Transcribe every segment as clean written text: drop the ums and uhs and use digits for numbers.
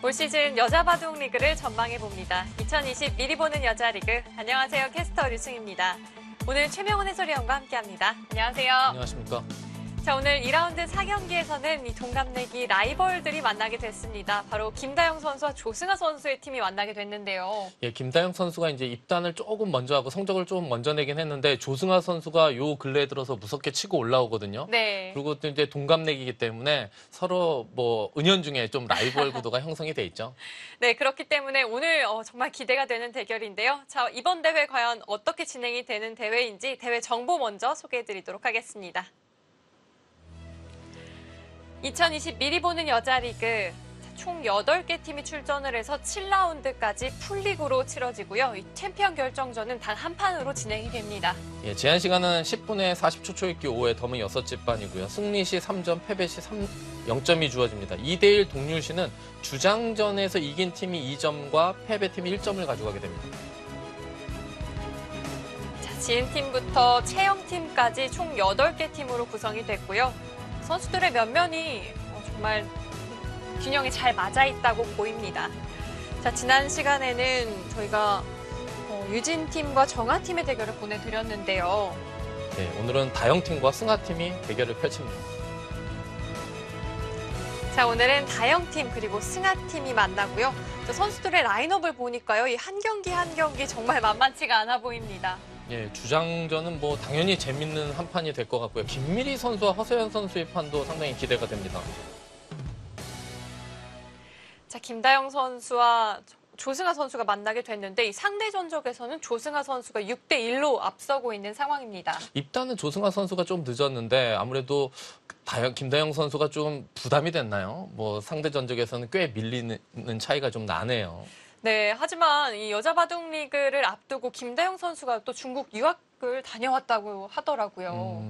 올 시즌 여자 바둑 리그를 전망해봅니다. 2020 미리 보는 여자 리그. 안녕하세요. 캐스터 류승입니다. 오늘 최명훈 해설위원과 함께합니다. 안녕하세요. 안녕하십니까. 자, 오늘 2라운드 4경기에서는 이 동갑내기 라이벌들이 만나게 됐습니다. 바로 김다영 선수와 조승아 선수의 팀이 만나게 됐는데요. 예, 김다영 선수가 이제 입단을 조금 먼저 하고 성적을 조금 먼저 내긴 했는데 조승아 선수가 요 근래에 들어서 무섭게 치고 올라오거든요. 네. 그리고 또 이제 동갑내기이기 때문에 서로 뭐 은연중에 좀 라이벌 구도가 형성이 돼 있죠. 네, 그렇기 때문에 오늘 정말 기대가 되는 대결인데요. 자, 이번 대회 과연 어떻게 진행이 되는 대회인지 대회 정보 먼저 소개해드리도록 하겠습니다. 2020 미리 보는 여자 리그. 총 8개 팀이 출전을 해서 7라운드까지 풀리그로 치러지고요. 이 챔피언 결정전은 단 한 판으로 진행이 됩니다. 예, 제한 시간은 10분에 40초 초읽기 5회 덤은 6집반이고요. 승리 시 3점, 패배 시 0점이 주어집니다. 2대1 동률 시는 주장전에서 이긴 팀이 2점과 패배팀이 1점을 가져가게 됩니다. 자, 지은 팀부터 채영 팀까지 총 8개 팀으로 구성이 됐고요. 선수들의 면면이 정말 균형이 잘 맞아 있다고 보입니다. 자, 지난 시간에는 저희가 유진 팀과 정아 팀의 대결을 보내드렸는데요. 네, 오늘은 다영 팀과 승아 팀이 대결을 펼칩니다. 자, 오늘은 다영 팀 그리고 승아 팀이 만나고요. 저 선수들의 라인업을 보니까요, 이 한 경기 한 경기 정말 만만치가 않아 보입니다. 예, 주장전은 뭐 당연히 재밌는 한 판이 될 것 같고요. 김미리 선수와 허세현 선수의 판도 상당히 기대가 됩니다. 자, 김다영 선수와 조승아 선수가 만나게 됐는데 이 상대 전적에서는 조승아 선수가 6대1로 앞서고 있는 상황입니다. 입단은 조승아 선수가 좀 늦었는데 아무래도 김다영 선수가 좀 부담이 됐나요? 뭐 상대 전적에서는 꽤 밀리는 차이가 좀 나네요. 네, 하지만 이 여자 바둑 리그를 앞두고 김다영 선수가 또 중국 유학을 다녀왔다고 하더라고요.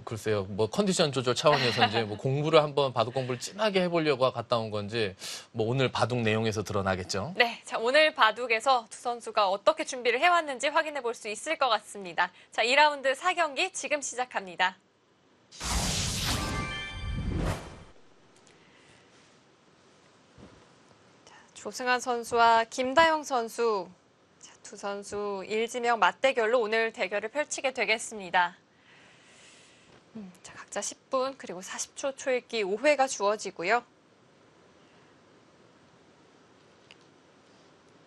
글쎄요, 뭐 컨디션 조절 차원에서 이제 뭐 공부를 한번 바둑 공부를 진하게 해보려고 갔다 온 건지 뭐 오늘 바둑 내용에서 드러나겠죠. 네, 자, 오늘 바둑에서 두 선수가 어떻게 준비를 해왔는지 확인해 볼 수 있을 것 같습니다. 자, 2라운드 4경기 지금 시작합니다. 조승아 선수와 김다영 선수, 자, 두 선수 일지명 맞대결로 오늘 대결을 펼치게 되겠습니다. 자, 각자 10분 그리고 40초 초읽기 5회가 주어지고요.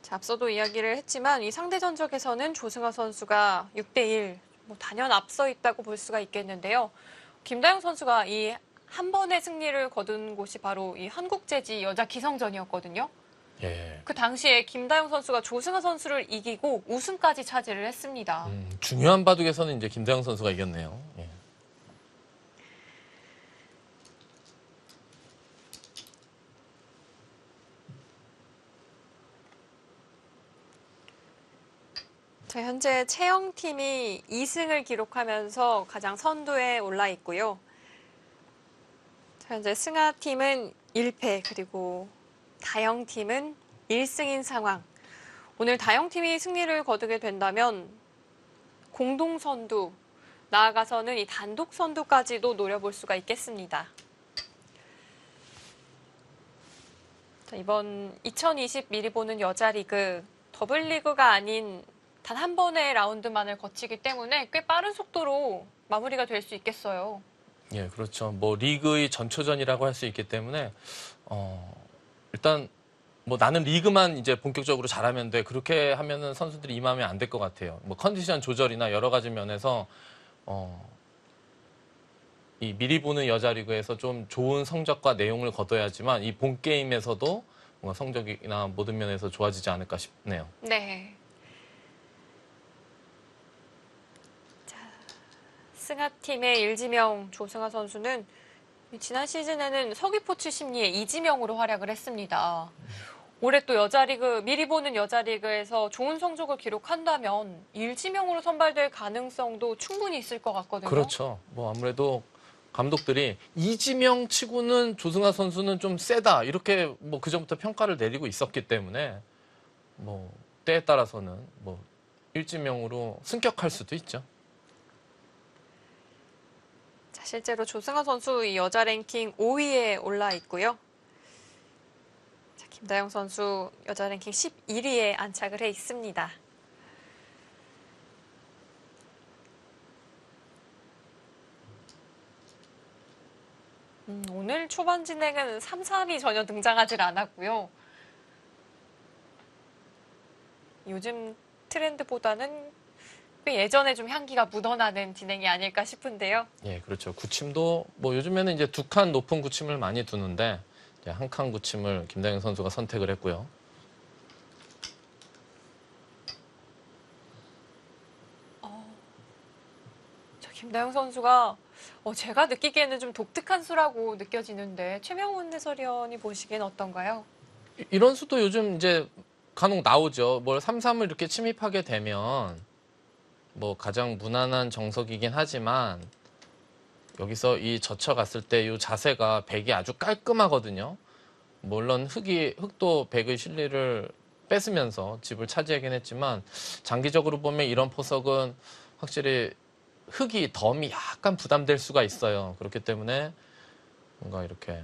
자, 앞서도 이야기를 했지만 이 상대 전적에서는 조승아 선수가 6대1 뭐 단연 앞서 있다고 볼 수가 있겠는데요. 김다영 선수가 이 한 번의 승리를 거둔 곳이 바로 이 한국재지 여자 기성전이었거든요. 예. 그 당시에 김다영 선수가 조승아 선수를 이기고 우승까지 차지를 했습니다. 중요한 바둑에서는 이제 김다영 선수가 이겼네요. 예. 자, 현재 채영 팀이 2승을 기록하면서 가장 선두에 올라 있고요. 자, 현재 승아 팀은 1패 그리고 다영 팀은 1승인 상황. 오늘 다영 팀이 승리를 거두게 된다면 공동 선두, 나아가서는 이 단독 선두까지도 노려볼 수가 있겠습니다. 자, 이번 2020 미리 보는 여자 리그, 더블 리그가 아닌 단 한 번의 라운드만을 거치기 때문에 꽤 빠른 속도로 마무리가 될 수 있겠어요. 예, 그렇죠. 뭐 리그의 전초전이라고 할 수 있기 때문에 일단 뭐 나는 리그만 이제 본격적으로 잘하면 돼. 그렇게 하면은 선수들이 임하면 안 될 것 같아요. 뭐 컨디션 조절이나 여러 가지 면에서 이 미리 보는 여자 리그에서 좀 좋은 성적과 내용을 거둬야지만 이 본 게임에서도 뭔가 성적이나 모든 면에서 좋아지지 않을까 싶네요. 네. 승아팀의 일지명 조승아 선수는 지난 시즌에는 서귀포츠 심리의 이지명으로 활약을 했습니다. 올해 또 여자리그, 미리 보는 여자리그에서 좋은 성적을 기록한다면 일지명으로 선발될 가능성도 충분히 있을 것 같거든요. 그렇죠. 뭐 아무래도 감독들이 이지명 치고는 조승아 선수는 좀 세다 이렇게 뭐 그전부터 평가를 내리고 있었기 때문에 뭐 때에 따라서는 뭐 일지명으로 승격할 수도 있죠. 자, 실제로 조승아 선수 이 여자 랭킹 5위에 올라 있고요. 자, 김다영 선수 여자 랭킹 11위에 안착을 해 있습니다. 오늘 초반 진행은 3-3이 전혀 등장하질 않았고요. 요즘 트렌드보다는 꽤 예전에 좀 향기가 묻어나는 진행이 아닐까 싶은데요. 예, 그렇죠. 구침도 뭐 요즘에는 이제 두 칸 높은 구침을 많이 두는데 한 칸 구침을 김다영 선수가 선택을 했고요. 김다영 선수가 제가 느끼기에는 좀 독특한 수라고 느껴지는데 최명훈 해설위원이 보시기엔 어떤가요? 이런 수도 요즘 이제 간혹 나오죠. 뭘 3-3을 이렇게 침입하게 되면 뭐 가장 무난한 정석이긴 하지만 여기서 이 젖혀갔을 때 이 자세가 백이 아주 깔끔하거든요. 물론 흑도 백의 실리를 뺏으면서 집을 차지하긴 했지만 장기적으로 보면 이런 포석은 확실히 덤이 약간 부담될 수가 있어요. 그렇기 때문에 뭔가 이렇게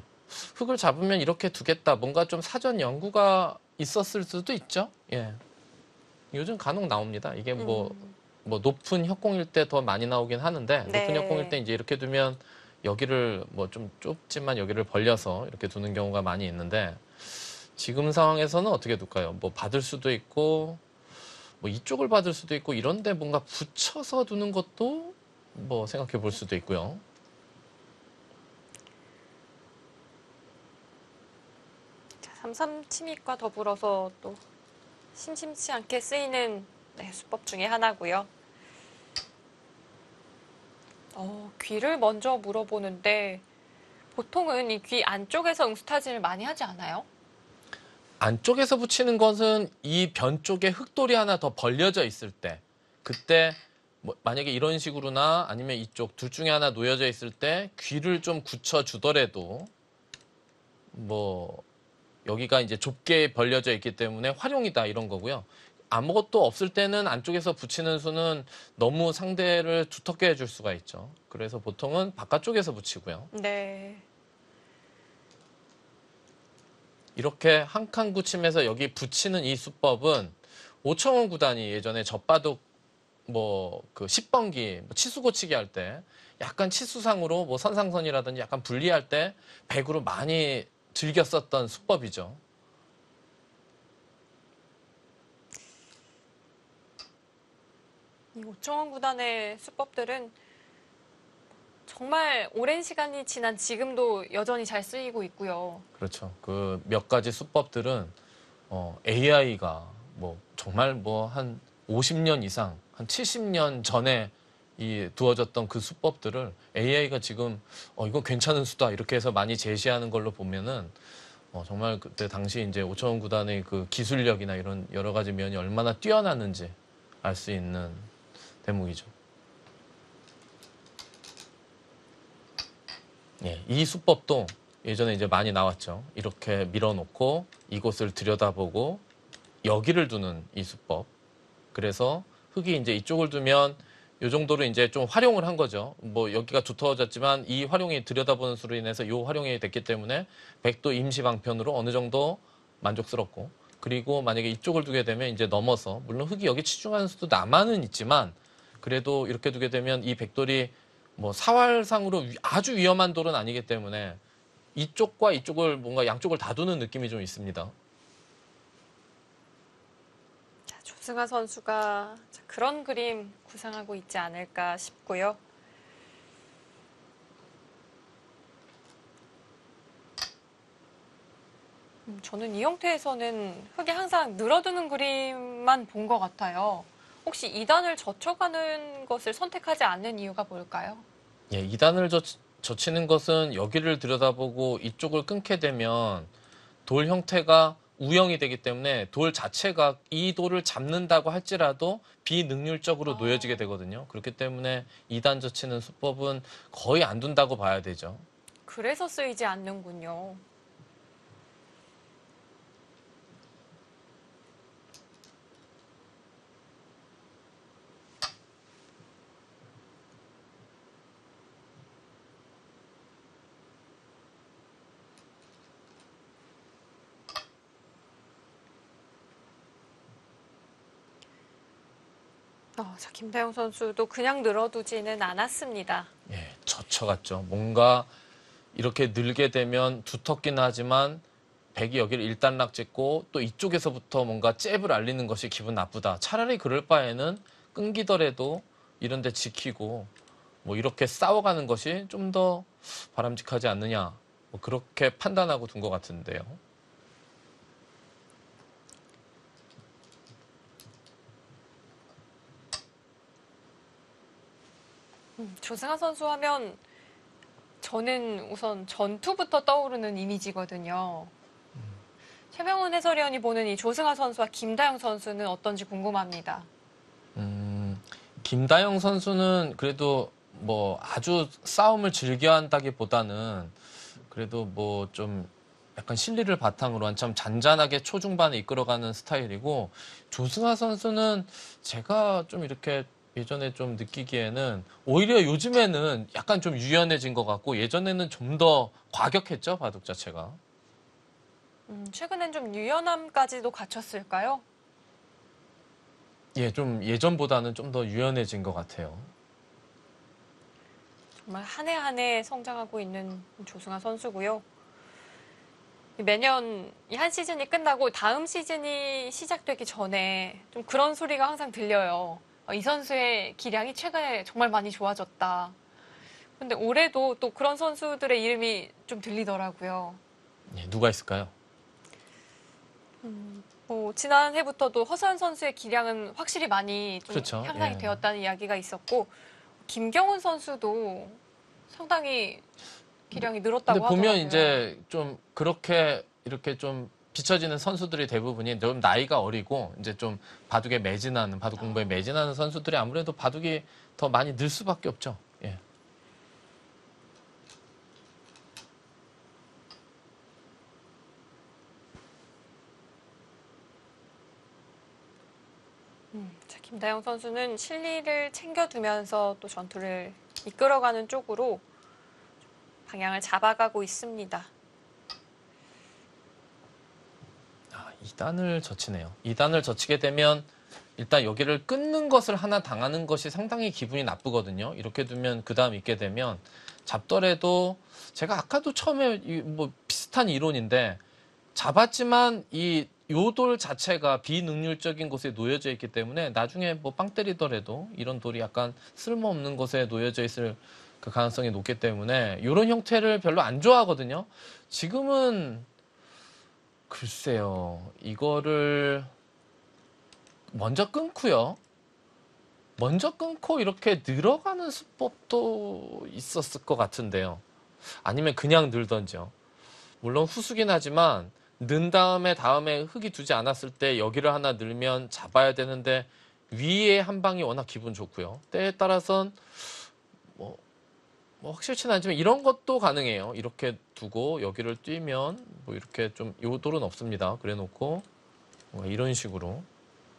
흑을 잡으면 이렇게 두겠다. 뭔가 좀 사전 연구가 있었을 수도 있죠. 예. 요즘 간혹 나옵니다. 이게 뭐 높은 협공일 때 더 많이 나오긴 하는데 높은 네. 협공일 때 이제 이렇게 두면 여기를 뭐 좀 좁지만 여기를 벌려서 이렇게 두는 경우가 많이 있는데 지금 상황에서는 어떻게 둘까요? 뭐 받을 수도 있고 뭐 이쪽을 받을 수도 있고 이런데 뭔가 붙여서 두는 것도 뭐 생각해 볼 수도 있고요. 자, 3-3 침입과 더불어서 또 심심치 않게 쓰이는 수법 중에 하나고요. 귀를 먼저 물어보는데 보통은 이 귀 안쪽에서 응수타진을 많이 하지 않아요? 안쪽에서 붙이는 것은 이 변 쪽에 흑돌이 하나 더 벌려져 있을 때 그때 뭐 만약에 이런 식으로나 아니면 이쪽 둘 중에 하나 놓여져 있을 때 귀를 좀 굳혀 주더라도 뭐 여기가 이제 좁게 벌려져 있기 때문에 활용이다 이런 거고요. 아무것도 없을 때는 안쪽에서 붙이는 수는 너무 상대를 두텁게 해줄 수가 있죠. 그래서 보통은 바깥쪽에서 붙이고요. 네. 이렇게 한 칸 굳힘에서 여기 붙이는 이 수법은 오청원 구단이 예전에 젖바둑 뭐 그 10번기 치수 고치기 할 때 약간 치수상으로 뭐 선상선이라든지 약간 분리할 때 백으로 많이 즐겨 썼던 수법이죠. 이 오청원 구단의 수법들은 정말 오랜 시간이 지난 지금도 여전히 잘 쓰이고 있고요. 그렇죠. 그 몇 가지 수법들은 AI가 뭐 정말 뭐 한 50년 이상, 한 70년 전에 이 두어졌던 그 수법들을 AI가 지금 이거 괜찮은 수다 이렇게 해서 많이 제시하는 걸로 보면은 정말 그때 당시 이제 오청원 구단의 그 기술력이나 이런 여러 가지 면이 얼마나 뛰어났는지 알 수 있는 대목이죠. 예, 이 수법도 예전에 이제 많이 나왔죠. 이렇게 밀어놓고 이곳을 들여다보고 여기를 두는 이 수법. 그래서 흙이 이제 이쪽을 두면 이 정도로 이제 좀 활용을 한 거죠. 뭐 여기가 두터워졌지만 이 활용이 들여다보는 수로 인해서 이 활용이 됐기 때문에 백도 임시 방편으로 어느 정도 만족스럽고 그리고 만약에 이쪽을 두게 되면 이제 넘어서 물론 흙이 여기 치중하는 수도 남아는 있지만 그래도 이렇게 두게 되면 이 백돌이 뭐 사활상으로 아주 위험한 돌은 아니기 때문에 이쪽과 이쪽을 뭔가 양쪽을 다 두는 느낌이 좀 있습니다. 자, 조승아 선수가 그런 그림 구상하고 있지 않을까 싶고요. 저는 이 형태에서는 흙이 항상 늘어두는 그림만 본 것 같아요. 혹시 2단을 젖혀가는 것을 선택하지 않는 이유가 뭘까요? 예, 2단을 젖히는 것은 여기를 들여다보고 이쪽을 끊게 되면 돌 형태가 우형이 되기 때문에 돌 자체가 이 돌을 잡는다고 할지라도 비능률적으로 놓여지게 되거든요. 그렇기 때문에 2단 젖히는 수법은 거의 안 둔다고 봐야 되죠. 그래서 쓰이지 않는군요. 자, 김다영 선수도 그냥 늘어두지는 않았습니다. 예, 젖혀갔죠. 뭔가 이렇게 늘게 되면 두텁긴 하지만 백이 여기를 일단락 찍고 또 이쪽에서부터 뭔가 잽을 알리는 것이 기분 나쁘다. 차라리 그럴 바에는 끊기더라도 이런 데 지키고 뭐 이렇게 싸워가는 것이 좀 더 바람직하지 않느냐. 뭐 그렇게 판단하고 둔 것 같은데요. 조승아 선수 하면 저는 우선 전투부터 떠오르는 이미지거든요. 최명훈 해설위원이 보는 이 조승아 선수와 김다영 선수는 어떤지 궁금합니다. 김다영 선수는 그래도 뭐 아주 싸움을 즐겨한다기보다는 그래도 뭐 좀 약간 실리를 바탕으로 한참 잔잔하게 초중반에 이끌어가는 스타일이고 조승아 선수는 제가 좀 이렇게 예전에 좀 느끼기에는 오히려 요즘에는 약간 좀 유연해진 것 같고 예전에는 좀 더 과격했죠, 바둑 자체가. 최근엔 좀 유연함까지도 갖췄을까요? 예, 좀 예전보다는 좀 더 유연해진 것 같아요. 정말 한 해 한 해 성장하고 있는 조승아 선수고요. 매년 이 한 시즌이 끝나고 다음 시즌이 시작되기 전에 좀 그런 소리가 항상 들려요. 이 선수의 기량이 최근에 정말 많이 좋아졌다. 근데 올해도 또 그런 선수들의 이름이 좀 들리더라고요. 예, 누가 있을까요? 지난 해부터도 허선 선수의 기량은 확실히 많이 좀 그렇죠. 향상이 예. 되었다는 이야기가 있었고, 김경훈 선수도 상당히 기량이 늘었다고 근데 보면 하더라고요. 이제 좀 그렇게 이렇게 좀 비춰지는 선수들이 대부분이 좀 나이가 어리고 이제 좀 바둑에 매진하는 바둑 공부에 매진하는 선수들이 아무래도 바둑이 더 많이 늘 수밖에 없죠. 예. 자, 김다영 선수는 실리를 챙겨두면서 또 전투를 이끌어가는 쪽으로 방향을 잡아가고 있습니다. 2단을 젖히네요. 2단을 젖히게 되면 일단 여기를 끊는 것을 하나 당하는 것이 상당히 기분이 나쁘거든요. 이렇게 두면 그 다음 있게 되면 잡더라도 제가 아까도 처음에 뭐 비슷한 이론인데 잡았지만 이 요돌 자체가 비능률적인 곳에 놓여져 있기 때문에 나중에 뭐 빵 때리더라도 이런 돌이 약간 쓸모없는 곳에 놓여져 있을 그 가능성이 높기 때문에 이런 형태를 별로 안 좋아하거든요. 지금은 글쎄요. 이거를 먼저 끊고요. 먼저 끊고 이렇게 늘어가는 수법도 있었을 것 같은데요. 아니면 그냥 늘던지요. 물론 후수긴 하지만 는 다음에 흙이 두지 않았을 때 여기를 하나 늘면 잡아야 되는데 위에 한 방이 워낙 기분 좋고요. 때에 따라선 뭐 확실치는 않지만 이런 것도 가능해요. 이렇게 두고 여기를 뛰면 뭐 이렇게 좀 요돌은 없습니다. 그래 놓고 이런 식으로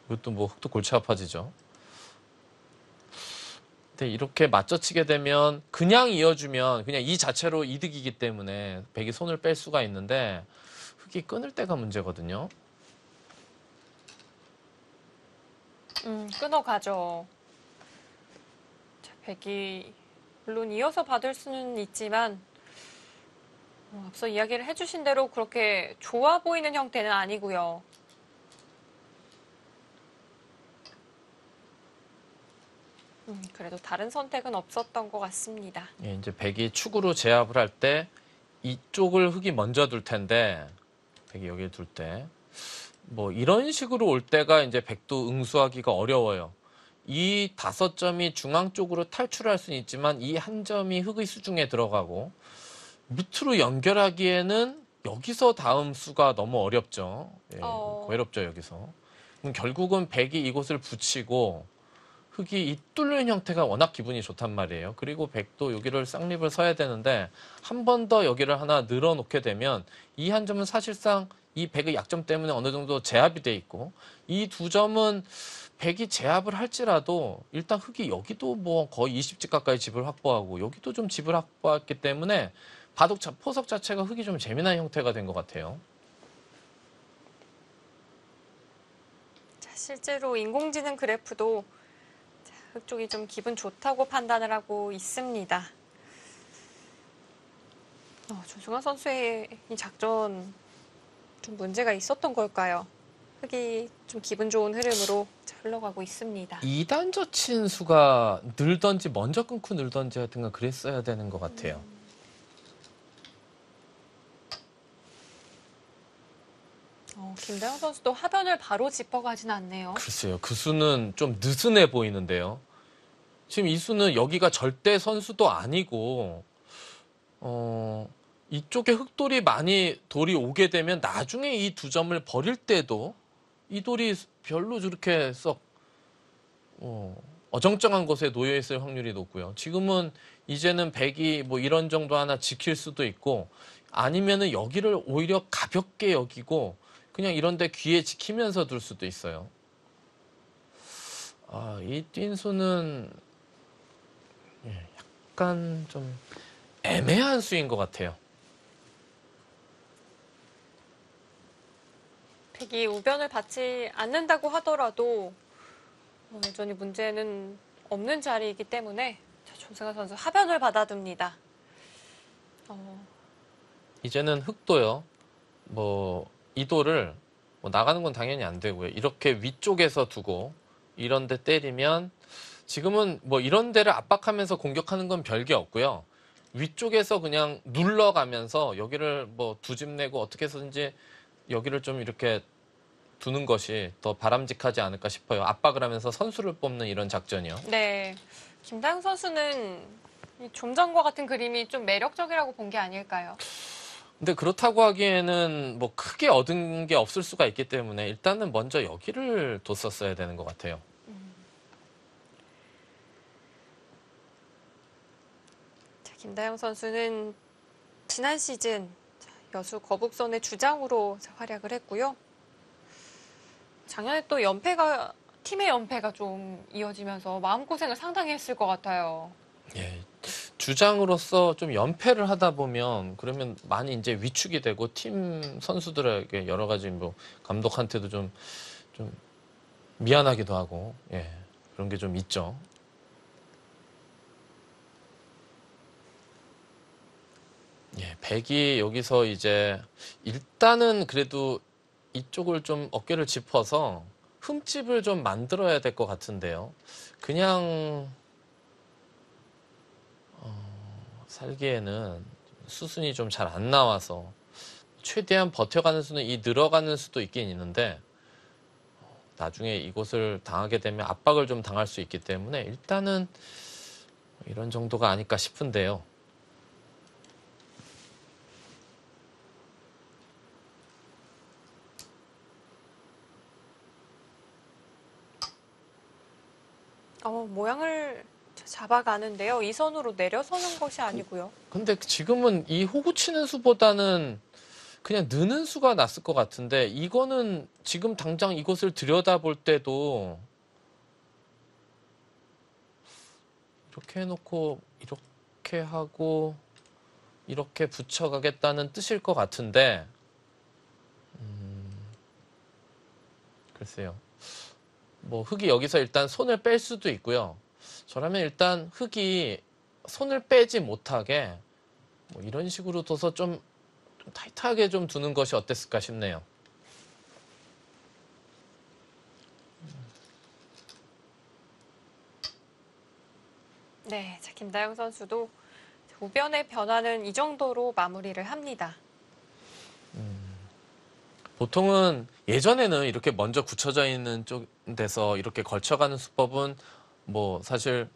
이것도 뭐 흙도 골치 아파지죠. 근데 이렇게 맞춰치게 되면 그냥 이어주면 그냥 이 자체로 이득이기 때문에 백이 손을 뺄 수가 있는데 흙이 끊을 때가 문제거든요. 끊어가죠. 자, 백이 물론 이어서 받을 수는 있지만 앞서 이야기를 해주신 대로 그렇게 좋아 보이는 형태는 아니고요. 그래도 다른 선택은 없었던 것 같습니다. 예, 이제 백이 축으로 제압을 할 때 이쪽을 흙이 먼저 둘 텐데 백이 여기에 둘 때 뭐 이런 식으로 올 때가 이제 백도 응수하기가 어려워요. 이 5점이 중앙 쪽으로 탈출할 수는 있지만 이 한 점이 흙의 수중에 들어가고 밑으로 연결하기에는 여기서 다음 수가 너무 어렵죠. 예, 외롭죠 여기서. 그럼 결국은 백이 이곳을 붙이고 흙이 이 뚫는 형태가 워낙 기분이 좋단 말이에요. 그리고 백도 여기를 쌍립을 서야 되는데 한 번 더 여기를 하나 늘어놓게 되면 이 한 점은 사실상 이 백의 약점 때문에 어느 정도 제압이 돼 있고 이 2점은 백이 제압을 할지라도 일단 흙이 여기도 뭐 거의 20집 가까이 집을 확보하고 여기도 좀 집을 확보했기 때문에 포석 자체가 흙이 좀 재미난 형태가 된 것 같아요. 자, 실제로 인공지능 그래프도 흑 쪽이 좀 기분 좋다고 판단을 하고 있습니다. 조승환 선수의 이 작전 좀 문제가 있었던 걸까요? 흑이 좀 기분 좋은 흐름으로 흘러가고 있습니다. 2단 젖힌 수가 늘던지 먼저 끊고 늘던지 하여튼 간 그랬어야 되는 것 같아요. 김다영 선수도 하변을 바로 짚어가진 않네요. 글쎄요. 그 수는 좀 느슨해 보이는데요. 지금 이 수는 여기가 절대 선수도 아니고 이쪽에 흑돌이 많이 돌이 오게 되면 나중에 이 두 점을 버릴 때도 이 돌이 별로 저렇게 썩 어정쩡한 곳에 놓여 있을 확률이 높고요. 지금은 이제는 백이 뭐 이런 정도 하나 지킬 수도 있고 아니면은 여기를 오히려 가볍게 여기고 그냥 이런데 귀에 지키면서 둘 수도 있어요. 이 뛴수는 약간 좀 애매한 수인 것 같아요. 백이 우변을 받지 않는다고 하더라도 여전히 문제는 없는 자리이기 때문에 조승환 선수 하변을 받아둡니다. 이제는 흑도요. 이 돌을 나가는 건 당연히 안 되고요. 이렇게 위쪽에서 두고 이런 데 때리면 지금은 이런 데를 압박하면서 공격하는 건 별게 없고요. 위쪽에서 그냥 눌러가면서 여기를 두 집 내고 어떻게 해서든지 여기를 좀 이렇게 두는 것이 더 바람직하지 않을까 싶어요. 압박을 하면서 선수를 뽑는 이런 작전이요. 네, 김다영 선수는 좀 전과 같은 그림이 좀 매력적이라고 본 게 아닐까요? 근데 그렇다고 하기에는 크게 얻은 게 없을 수가 있기 때문에 일단은 먼저 여기를 뒀었어야 되는 것 같아요. 김다영 선수는 지난 시즌 여수 거북선의 주장으로 활약을 했고요. 작년에 또 팀의 연패가 좀 이어지면서 마음고생을 상당히 했을 것 같아요. 예, 주장으로서 좀 연패를 하다 보면 그러면 많이 이제 위축이 되고 팀 선수들에게 여러 가지 감독한테도 좀 미안하기도 하고 그런 게 좀 있죠. 백이 여기서 이제 일단은 그래도 이쪽을 좀 어깨를 짚어서 흠집을 좀 만들어야 될 것 같은데요. 그냥 살기에는 수순이 좀 잘 안 나와서 최대한 버텨가는 수는 늘어가는 수도 있긴 있는데 나중에 이곳을 당하게 되면 압박을 좀 당할 수 있기 때문에 일단은 이런 정도가 아닐까 싶은데요. 모양을 잡아가는데요. 이 선으로 내려서는 것이 아니고요. 근데 지금은 이 호구 치는 수보다는 그냥 느는 수가 낫을 것 같은데 이거는 지금 당장 이것을 들여다볼 때도 이렇게 해놓고 이렇게 하고 이렇게 붙여가겠다는 뜻일 것 같은데 글쎄요. 흑이 여기서 일단 손을 뺄 수도 있고요. 저라면 일단 흑이 손을 빼지 못하게 이런 식으로 둬서 좀 타이트하게 좀 두는 것이 어땠을까 싶네요. 네, 김다영 선수도 우변의 변화는 이 정도로 마무리를 합니다. 보통은 예전에는 이렇게 먼저 굳혀져 있는 쪽 데서 이렇게 걸쳐가는 수법은 사실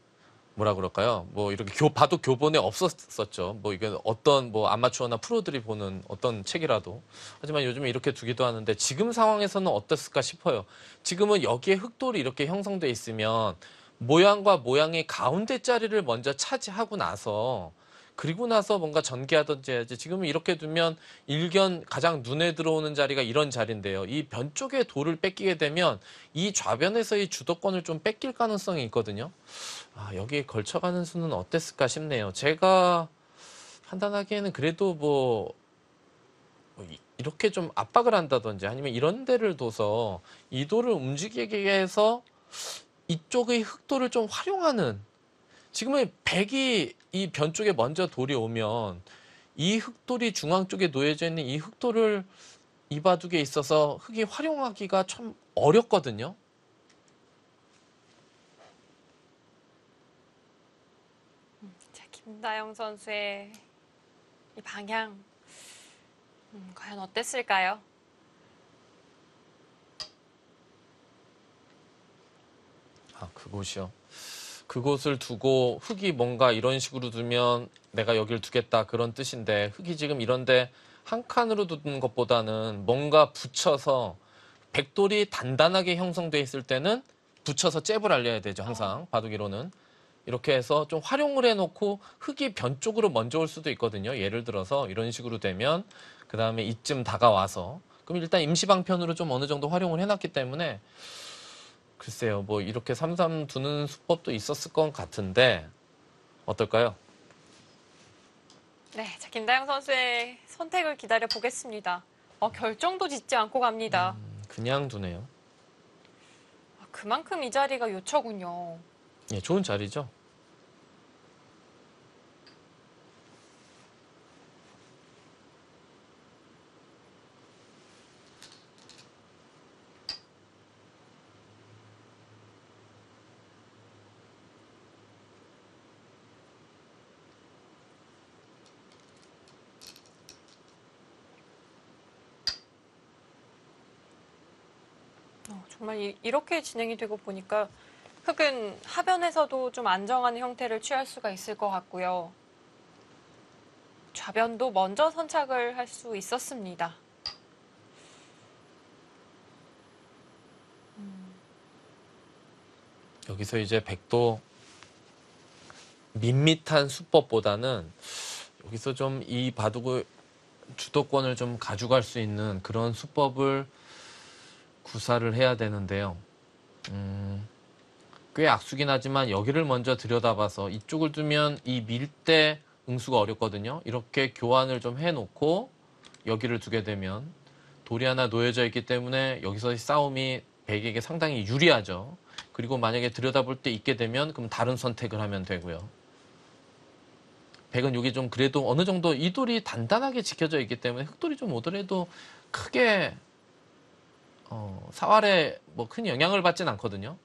뭐라 그럴까요? 이렇게 봐도 교본에 없었었죠. 이게 어떤 아마추어나 프로들이 보는 어떤 책이라도. 하지만 요즘에 이렇게 두기도 하는데 지금 상황에서는 어땠을까 싶어요. 지금은 여기에 흑돌이 이렇게 형성돼 있으면 모양과 모양의 가운데 자리를 먼저 차지하고 나서 그리고 나서 뭔가 전개하든지 해야지. 지금은 이렇게 두면 일견 가장 눈에 들어오는 자리가 이런 자리인데요. 이 변 쪽에 돌을 뺏기게 되면 이 좌변에서의 주도권을 좀 뺏길 가능성이 있거든요. 여기에 걸쳐가는 수는 어땠을까 싶네요. 제가 판단하기에는 그래도 이렇게 좀 압박을 한다든지 아니면 이런 데를 둬서 이 돌을 움직이게 해서 이쪽의 흑돌을 좀 활용하는, 지금은 백이 이 변 쪽에 먼저 돌이 오면 이 흑돌이 중앙 쪽에 놓여져 있는 이 흑돌을 이 바둑에 있어서 흑이 활용하기가 참 어렵거든요. 자, 김다영 선수의 이 방향, 과연 어땠을까요? 아, 그곳이요. 그곳을 두고 흑이 뭔가 이런 식으로 두면 내가 여길 두겠다 그런 뜻인데, 흑이 지금 이런데 한 칸으로 두는 것보다는 뭔가 붙여서, 백돌이 단단하게 형성돼 있을 때는 붙여서 잽을 알려야 되죠. 항상 바둑이로는 이렇게 해서 좀 활용을 해놓고 흑이 변 쪽으로 먼저 올 수도 있거든요. 예를 들어서 이런 식으로 되면 그 다음에 이쯤 다가와서, 그럼 일단 임시방편으로 좀 어느 정도 활용을 해놨기 때문에, 글쎄요, 뭐 이렇게 3-3 두는 수법도 있었을 것 같은데 어떨까요? 네, 자, 김다영 선수의 선택을 기다려 보겠습니다. 결정도 짓지 않고 갑니다. 그냥 두네요. 그만큼 이 자리가 요처군요. 예, 좋은 자리죠. 정말 이렇게 진행이 되고 보니까 흑은 하변에서도 좀 안정한 형태를 취할 수가 있을 것 같고요. 좌변도 먼저 선착을 할 수 있었습니다. 여기서 이제 백도 밋밋한 수법보다는 여기서 좀 이 바둑의 주도권을 좀 가져갈 수 있는 그런 수법을 구사를 해야 되는데요. 꽤 악수긴 하지만 여기를 먼저 들여다봐서 이쪽을 두면 이 밀 때 응수가 어렵거든요. 이렇게 교환을 좀 해놓고 여기를 두게 되면 돌이 하나 놓여져 있기 때문에 여기서의 싸움이 백에게 상당히 유리하죠. 그리고 만약에 들여다볼 때 있게 되면 그럼 다른 선택을 하면 되고요. 백은 여기 좀 그래도 어느 정도 이 돌이 단단하게 지켜져 있기 때문에 흑돌이 좀 오더라도 크게 사활에 뭐 큰 영향을 받진 않거든요.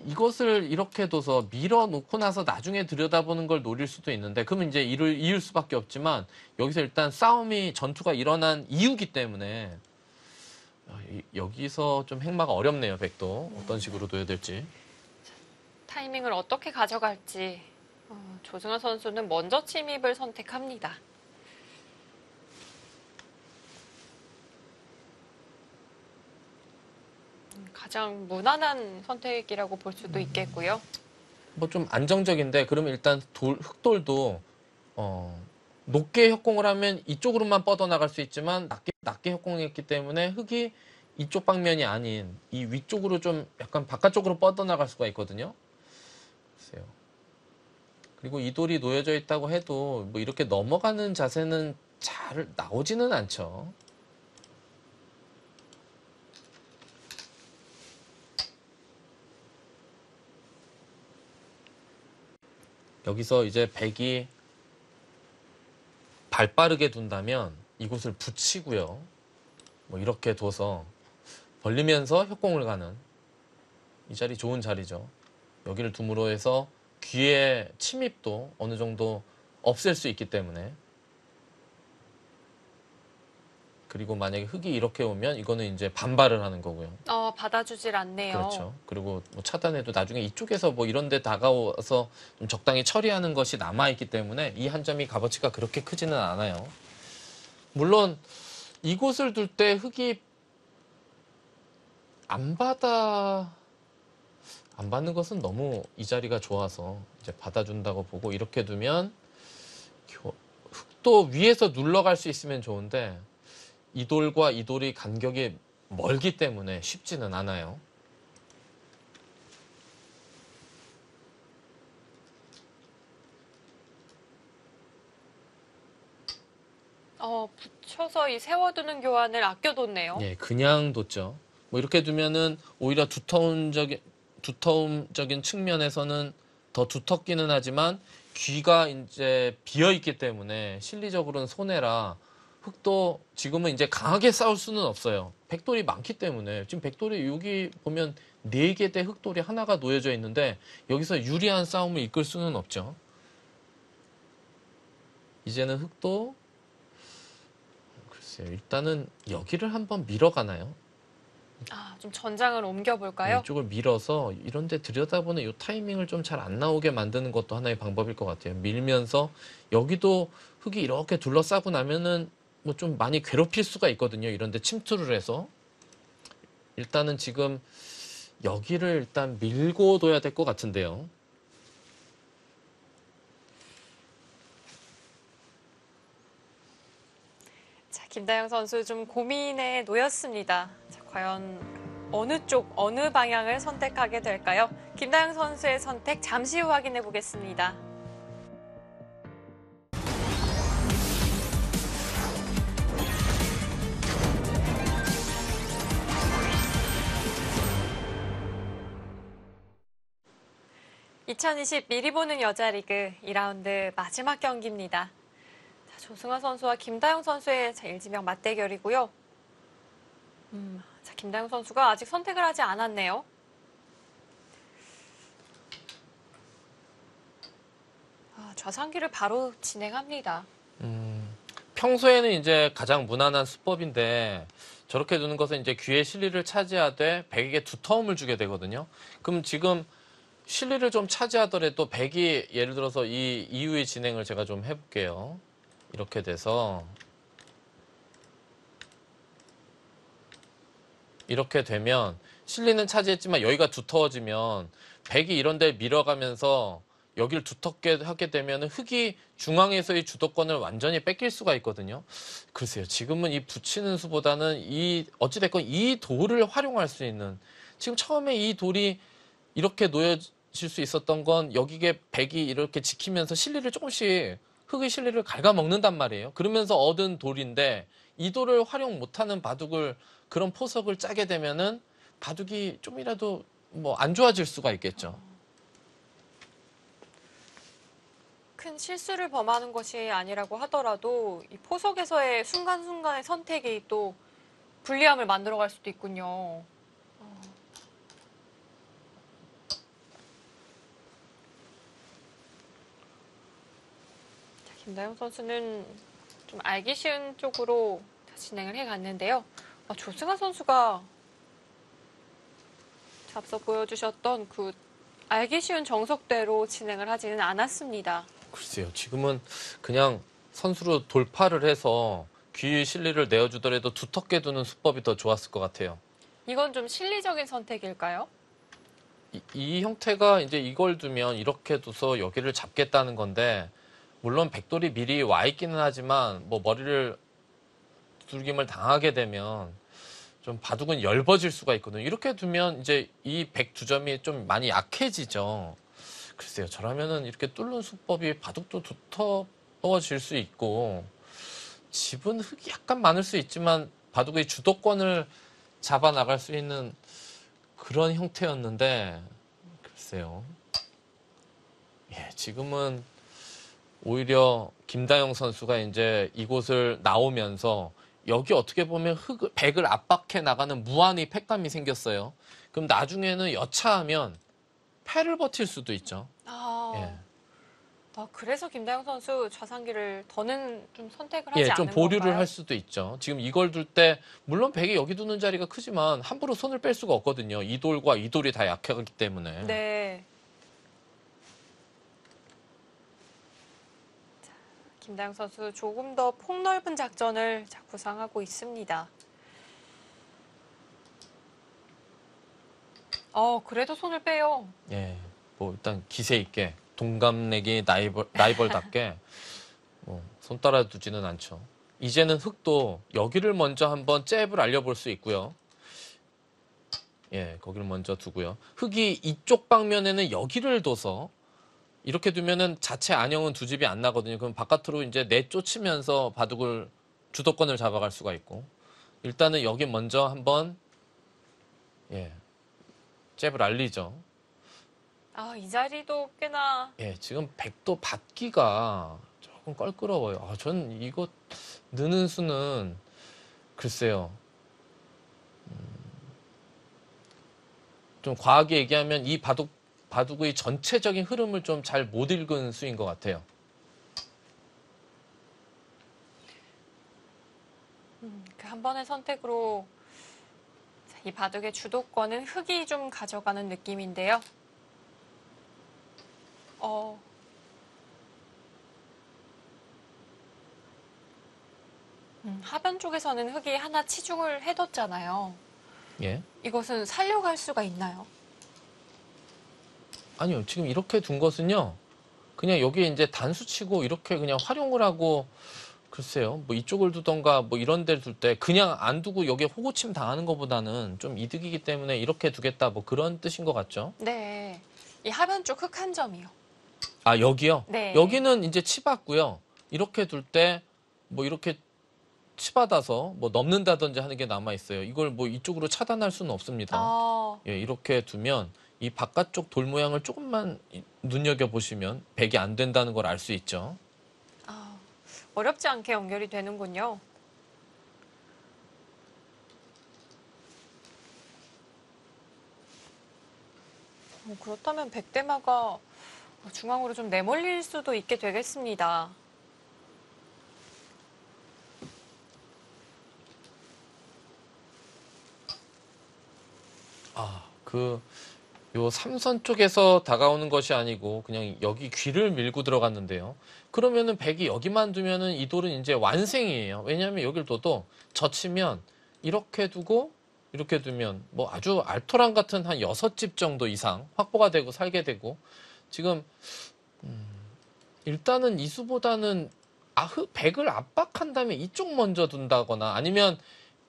이것을 이렇게 둬서 밀어놓고 나서 나중에 들여다보는 걸 노릴 수도 있는데, 그러면 이제 이을 수밖에 없지만 여기서 일단 싸움이 전투가 일어난 이유기 때문에 여기서 좀 행마가 어렵네요. 백도 어떤 식으로 둬야 될지. 타이밍을 어떻게 가져갈지 조승환 선수는 먼저 침입을 선택합니다. 가장 무난한 선택이라고 볼 수도 있겠고요. 뭐 좀 안정적인데, 그러면 일단 흑돌도 높게 협공을 하면 이쪽으로만 뻗어나갈 수 있지만 낮게 협공했기 때문에 흑이 이쪽 방면이 아닌 이 위쪽으로 좀 약간 바깥쪽으로 뻗어나갈 수가 있거든요. 글쎄요. 그리고 이 돌이 놓여져 있다고 해도 뭐 이렇게 넘어가는 자세는 잘 나오지는 않죠. 여기서 이제 백이 발 빠르게 둔다면 이곳을 붙이고요. 뭐 이렇게 둬서 벌리면서 협공을 가는, 이 자리 좋은 자리죠. 여기를 둠으로 해서 귀의 침입도 어느 정도 없앨 수 있기 때문에. 그리고 만약에 흑이 이렇게 오면 이거는 이제 반발을 하는 거고요. 받아주질 않네요. 그렇죠. 그리고 뭐 차단해도 나중에 이쪽에서 뭐 이런 데 다가와서 좀 적당히 처리하는 것이 남아있기 때문에 이 한 점이 값어치가 그렇게 크지는 않아요. 물론 이곳을 둘 때 흑이 안 받는 것은 너무 이 자리가 좋아서 이제 받아준다고 보고, 이렇게 두면 흑도 위에서 눌러갈 수 있으면 좋은데 이 돌과 이 돌이 간격이 멀기 때문에 쉽지는 않아요. 붙여서 이 세워두는 교환을 아껴뒀네요. 예, 그냥 뒀죠. 뭐 이렇게 두면은 오히려 두터움적인 측면에서는 더 두텁기는 하지만 귀가 이제 비어 있기 때문에 실리적으로는 손해라. 흑도 지금은 이제 강하게 싸울 수는 없어요. 백돌이 많기 때문에 지금 백돌이 여기 보면 4개 대 흑돌이 하나가 놓여져 있는데 여기서 유리한 싸움을 이끌 수는 없죠. 이제는 흑도 글쎄요. 일단은 여기를 한번 밀어가나요? 좀 전장을 옮겨볼까요? 이쪽을 밀어서 이런데 들여다보는 이 타이밍을 좀 잘 안 나오게 만드는 것도 하나의 방법일 것 같아요. 밀면서 여기도 흙이 이렇게 둘러싸고 나면은 뭐 좀 많이 괴롭힐 수가 있거든요. 이런데 침투를 해서 일단은 지금 여기를 일단 밀고 둬야 될 것 같은데요. 자, 김다영 선수 좀 고민에 놓였습니다. 자, 과연 어느 쪽, 어느 방향을 선택하게 될까요? 김다영 선수의 선택 잠시 후 확인해 보겠습니다. (2020) 미리 보는 여자리그 2라운드 마지막 경기입니다. 자, 조승아 선수와 김다영 선수의 일지명 맞대결이고요. 자, 김다영 선수가 아직 선택을 하지 않았네요. 좌상기를 바로 진행합니다. 평소에는 이제 가장 무난한 수법인데 저렇게 두는 것은 이제 귀의 실리를 차지하되 백에게 두터움을 주게 되거든요. 그럼 지금 실리를 좀 차지하더라도 백이 예를 들어서 이 이후의 진행을 제가 좀 해볼게요. 이렇게 돼서 이렇게 되면 실리는 차지했지만 여기가 두터워지면 백이 이런 데 밀어가면서 여기를 두텁게 하게 되면 흙이 중앙에서의 주도권을 완전히 뺏길 수가 있거든요. 글쎄요. 지금은 이 붙이는 수보다는 어찌됐건 이 돌을 활용할 수 있는 지금 처음에 이 돌이 이렇게 놓여질 수 있었던 건 여기에 백이 이렇게 지키면서 실리를 조금씩 흙의 실리를 갉아먹는단 말이에요. 그러면서 얻은 돌인데 이 돌을 활용 못하는 바둑을 그런 포석을 짜게 되면은 바둑이 좀이라도 뭐 안 좋아질 수가 있겠죠. 큰 실수를 범하는 것이 아니라고 하더라도 이 포석에서의 순간순간의 선택이 또 불리함을 만들어갈 수도 있군요. 자, 김다영 선수는 좀 알기 쉬운 쪽으로 진행을 해갔는데요. 조승아 선수가 앞서 보여주셨던 그 알기 쉬운 정석대로 진행을 하지는 않았습니다. 글쎄요. 지금은 그냥 선수로 돌파를 해서 귀의 실리를 내어주더라도 두텁게 두는 수법이 더 좋았을 것 같아요. 이건 좀 실리적인 선택일까요? 이 형태가 이제 이걸 두면 이렇게 둬서 여기를 잡겠다는 건데 물론 백돌이 미리 와 있기는 하지만 뭐 머리를 두들김을 당하게 되면 좀 바둑은 엷어질 수가 있거든요. 이렇게 두면 이제 이 백 두 점이 좀 많이 약해지죠. 글쎄요. 저라면은 이렇게 뚫는 수법이 바둑도 두터워질 수 있고 집은 흙이 약간 많을 수 있지만 바둑의 주도권을 잡아 나갈 수 있는 그런 형태였는데 글쎄요. 예, 지금은 오히려 김다영 선수가 이제 이곳을 나오면서 여기 어떻게 보면 백을 압박해 나가는 무한의 패감이 생겼어요. 그럼 나중에는 여차하면 패를 버틸 수도 있죠. 예. 그래서 김다영 선수 좌상기를 더는 좀 선택을 하지 예, 않은 좀 보류를 건가요? 할 수도 있죠. 지금 이걸 둘 때 물론 백이 여기 두는 자리가 크지만 함부로 손을 뺄 수가 없거든요. 이 돌과 이 돌이 다 약하기 때문에. 네. 자, 김다영 선수 조금 더 폭넓은 작전을 구상하고 있습니다. 그래도 손을 빼요. 예, 뭐 일단 기세 있게 동갑내기 라이벌답게 손 따라 두지는 않죠. 이제는 흑도 여기를 먼저 한번 잽을 알려볼 수 있고요. 예, 거기를 먼저 두고요. 흑이 이쪽 방면에는 여기를 둬서 이렇게 두면은 자체 안형은 두 집이 안 나거든요. 그럼 바깥으로 이제 내쫓으면서 바둑을 주도권을 잡아갈 수가 있고 일단은 여기 먼저 한번 예, 잽을 알리죠. 아, 이 자리도 꽤나 예, 지금 백도 받기가 조금 껄끄러워요. 아, 전 이거 느는 수는 글쎄요. 좀 과하게 얘기하면 이 바둑의 전체적인 흐름을 좀 잘 못 읽은 수인 것 같아요. 그 한 번의 선택으로 이 바둑의 주도권은 흑이 좀 가져가는 느낌인데요. 하변 쪽에서는 흑이 하나 치중을 해뒀잖아요. 예. 이것은 살려갈 수가 있나요? 아니요, 지금 이렇게 둔 것은요, 그냥 여기에 이제 단수 치고 이렇게 그냥 활용을 하고, 글쎄요, 뭐 이쪽을 두던가 뭐 이런 데를 둘 때 그냥 안 두고 여기에 호구침 당하는 것보다는 좀 이득이기 때문에 이렇게 두겠다 뭐 그런 뜻인 것 같죠. 네. 이 하변 쪽 흑 한 점이요. 아, 여기요? 네. 여기는 이제 치받고요. 이렇게 둘 때 뭐 이렇게 치받아서 뭐 넘는다든지 하는 게 남아 있어요. 이걸 뭐 이쪽으로 차단할 수는 없습니다. 아, 예, 이렇게 두면 이 바깥쪽 돌 모양을 조금만 눈여겨보시면 백이 안 된다는 걸 알 수 있죠. 아, 어렵지 않게 연결이 되는군요. 그렇다면 백대마가 중앙으로 좀 내몰릴 수도 있게 되겠습니다. 아, 요 삼선 쪽에서 다가오는 것이 아니고 그냥 여기 귀를 밀고 들어갔는데요. 그러면은 백이 여기만 두면은 이 돌은 이제 완생이에요. 왜냐하면 여길 둬도 젖히면 이렇게 두고 이렇게 두면 뭐 아주 알토란 같은 한 6집 정도 이상 확보가 되고 살게 되고 지금 일단은 이수보다는 백을 압박한 다음에 이쪽 먼저 둔다거나 아니면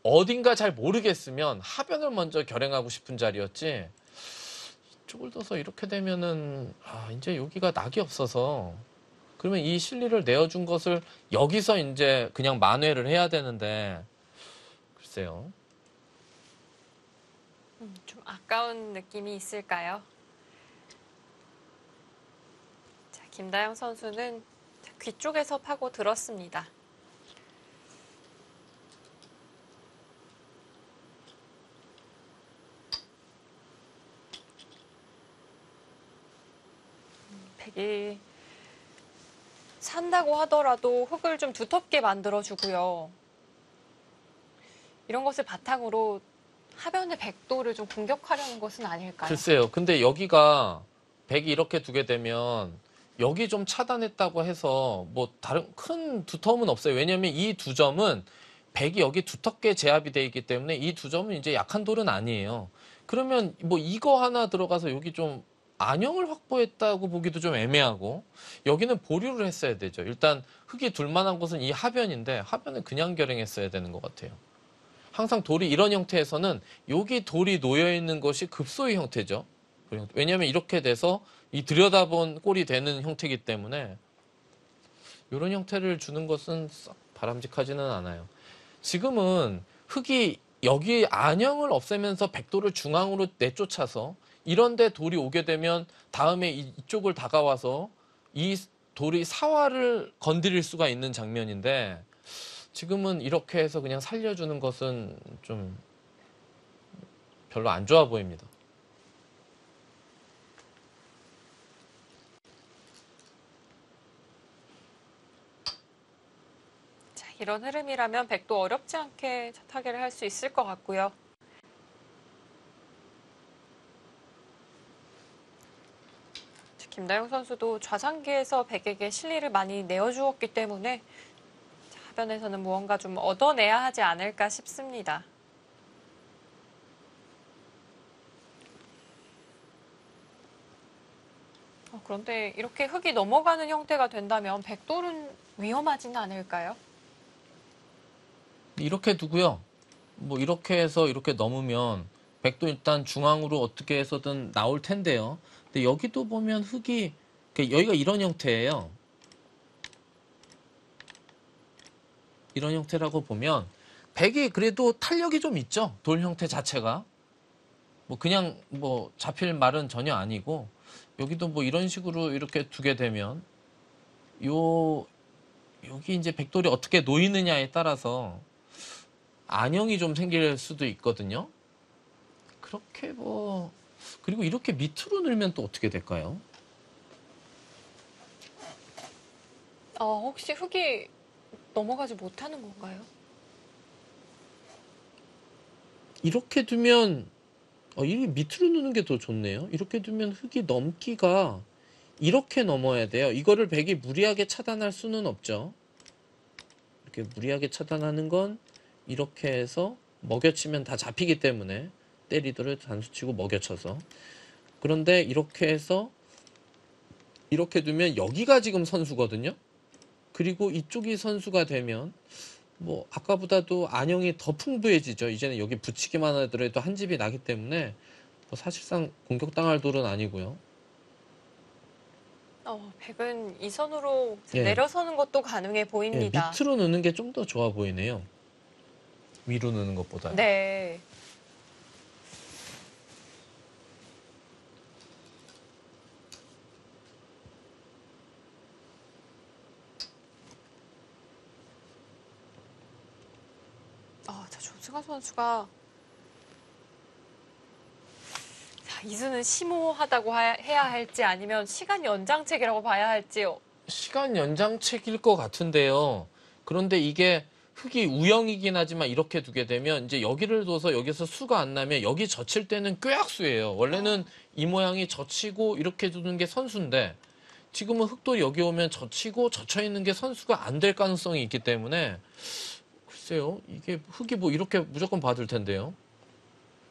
어딘가 잘 모르겠으면 하변을 먼저 결행하고 싶은 자리였지. 이쪽을 둬서 이렇게 되면은 이제 여기가 낙이 없어서 그러면 이 실리를 내어준 것을 여기서 이제 그냥 만회를 해야 되는데 글쎄요. 좀 아까운 느낌이 있을까요? 자, 김다영 선수는 귀 쪽에서 파고 들었습니다. 백이 산다고 하더라도 흙을 좀 두텁게 만들어주고요. 이런 것을 바탕으로 하변의 백도를 좀 공격하려는 것은 아닐까요? 글쎄요. 근데 여기가 백이 이렇게 두게 되면 여기 좀 차단했다고 해서 뭐 다른 큰 두터움은 없어요. 왜냐하면 이 두 점은 백이 여기 두텁게 제압이 돼 있기 때문에 이 두 점은 이제 약한 돌은 아니에요. 그러면 뭐 이거 하나 들어가서 여기 좀 안형을 확보했다고 보기도 좀 애매하고 여기는 보류를 했어야 되죠. 일단 흙이 둘만한 곳은 이 하변인데 하변을 그냥 결행했어야 되는 것 같아요. 항상 돌이 이런 형태에서는 여기 돌이 놓여 있는 것이 급소의 형태죠. 왜냐하면 이렇게 돼서 이 들여다본 꼴이 되는 형태이기 때문에 이런 형태를 주는 것은 썩 바람직하지는 않아요. 지금은 흙이 여기 안형을 없애면서 백도를 중앙으로 내쫓아서 이런데 돌이 오게 되면 다음에 이쪽을 다가와서 이 돌이 사활을 건드릴 수가 있는 장면인데 지금은 이렇게 해서 그냥 살려주는 것은 좀 별로 안 좋아 보입니다. 자, 이런 흐름이라면 백도 어렵지 않게 타개를 할 수 있을 것 같고요. 김다영 선수도 좌상기에서 백에게 실리를 많이 내어주었기 때문에 하변에서는 무언가 좀 얻어내야 하지 않을까 싶습니다. 그런데 이렇게 흙이 넘어가는 형태가 된다면 백돌은 위험하지는 않을까요? 이렇게 두고요. 뭐 이렇게 해서 이렇게 넘으면 백도 일단 중앙으로 어떻게 해서든 나올 텐데요. 근데 여기도 보면 흙이 여기가 이런 형태예요. 이런 형태라고 보면 백이 그래도 탄력이 좀 있죠. 돌 형태 자체가. 뭐 그냥 뭐 잡힐 말은 전혀 아니고 여기도 뭐 이런 식으로 이렇게 두게 되면 여기 이제 백돌이 어떻게 놓이느냐에 따라서 안형이 좀 생길 수도 있거든요. 그렇게 뭐 그리고 이렇게 밑으로 늘면 또 어떻게 될까요? 혹시 흙이 넘어가지 못하는 건가요? 이렇게 두면 이 밑으로 누는 게 더 좋네요. 이렇게 두면 흙이 넘기가 이렇게 넘어야 돼요. 이거를 백이 무리하게 차단할 수는 없죠. 이렇게 무리하게 차단하는 건 이렇게 해서 먹여치면 다 잡히기 때문에 때리도를 단수치고 먹여쳐서. 그런데 이렇게 해서 이렇게 두면 여기가 지금 선수거든요. 그리고 이쪽이 선수가 되면 뭐 아까보다도 안형이 더 풍부해지죠. 이제는 여기 붙이기만 하더라도 한 집이 나기 때문에 뭐 사실상 공격당할 돌은 아니고요. 백은 이 선으로 예. 내려서는 것도 가능해 예, 보입니다. 밑으로 넣는 게 좀 더 좋아 보이네요. 위로 넣는 것보다. 네. 자, 조승아 선수가 이수는 심오하다고 해야 할지 아니면 시간 연장책이라고 봐야 할지요. 시간 연장책일 것 같은데요. 그런데 이게 흙이 우영이긴 하지만 이렇게 두게 되면 이제 여기를 둬서 여기서 수가 안 나면 여기 젖힐 때는 꾀악수예요. 원래는 이 모양이 젖히고 이렇게 두는 게 선수인데 지금은 흙돌이 여기 오면 젖히고 젖혀 있는 게 선수가 안 될 가능성이 있기 때문에 글쎄요. 이게 흙이 뭐 이렇게 무조건 받을 텐데요.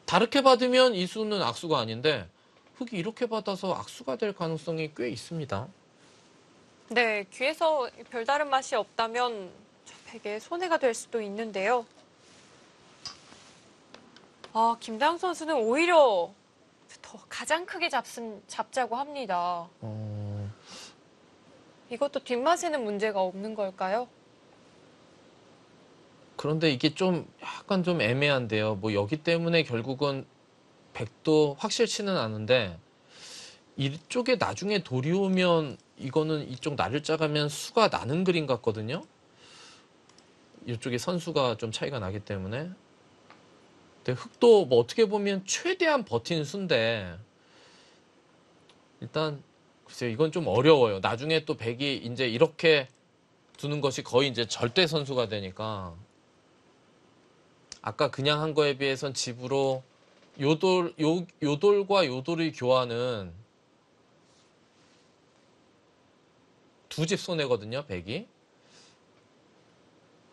다르게 받으면 이수는 악수가 아닌데 흙이 이렇게 받아서 악수가 될 가능성이 꽤 있습니다. 네, 귀에서 별다른 맛이 없다면 저 백의 손해가 될 수도 있는데요. 김다영 선수는 오히려 더 가장 크게 잡자고 합니다. 이것도 뒷맛에는 문제가 없는 걸까요? 그런데 이게 좀 약간 좀 애매한데요. 뭐 여기 때문에 결국은 백도 확실치는 않은데 이쪽에 나중에 돌이 오면 이거는 이쪽 나를 짜가면 수가 나는 그림 같거든요. 이쪽에 선수가 좀 차이가 나기 때문에. 근데 흑도 뭐 어떻게 보면 최대한 버틴 수인데 일단 글쎄요 이건 좀 어려워요. 나중에 또 백이 이제 이렇게 두는 것이 거의 이제 절대 선수가 되니까 아까 그냥 한 거에 비해선 집으로 요돌과 요돌의 교환은 두 집 손해거든요, 백이.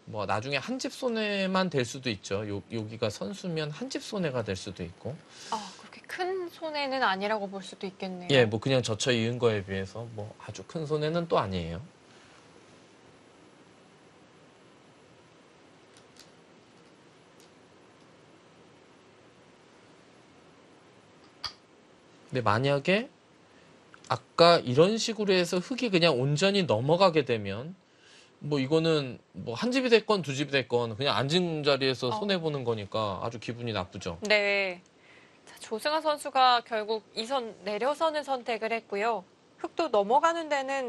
뭐 나중에 한 집 손해만 될 수도 있죠. 여기가 선수면 한 집 손해가 될 수도 있고. 그렇게 큰 손해는 아니라고 볼 수도 있겠네요. 예, 뭐 그냥 젖혀 이은 거에 비해서 뭐 아주 큰 손해는 또 아니에요. 근데 만약에 아까 이런 식으로 해서 흙이 그냥 온전히 넘어가게 되면 뭐 이거는 뭐 한 집이 됐건 두 집이 됐건 그냥 앉은 자리에서 손해 보는 거니까 아주 기분이 나쁘죠. 네. 자, 조승아 선수가 결국 이 선 내려서는 선택을 했고요. 흙도 넘어가는 데는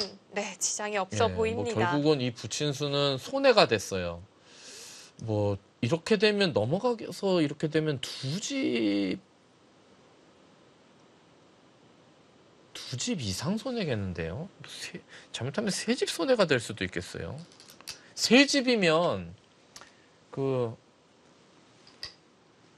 지장이 없어 뭐 보입니다. 결국은 이 붙인 수는 손해가 됐어요. 뭐 이렇게 되면 넘어가서 이렇게 되면 두 집 이상 손해겠는데요. 잘못하면 세 집 손해가 될 수도 있겠어요. 세 집이면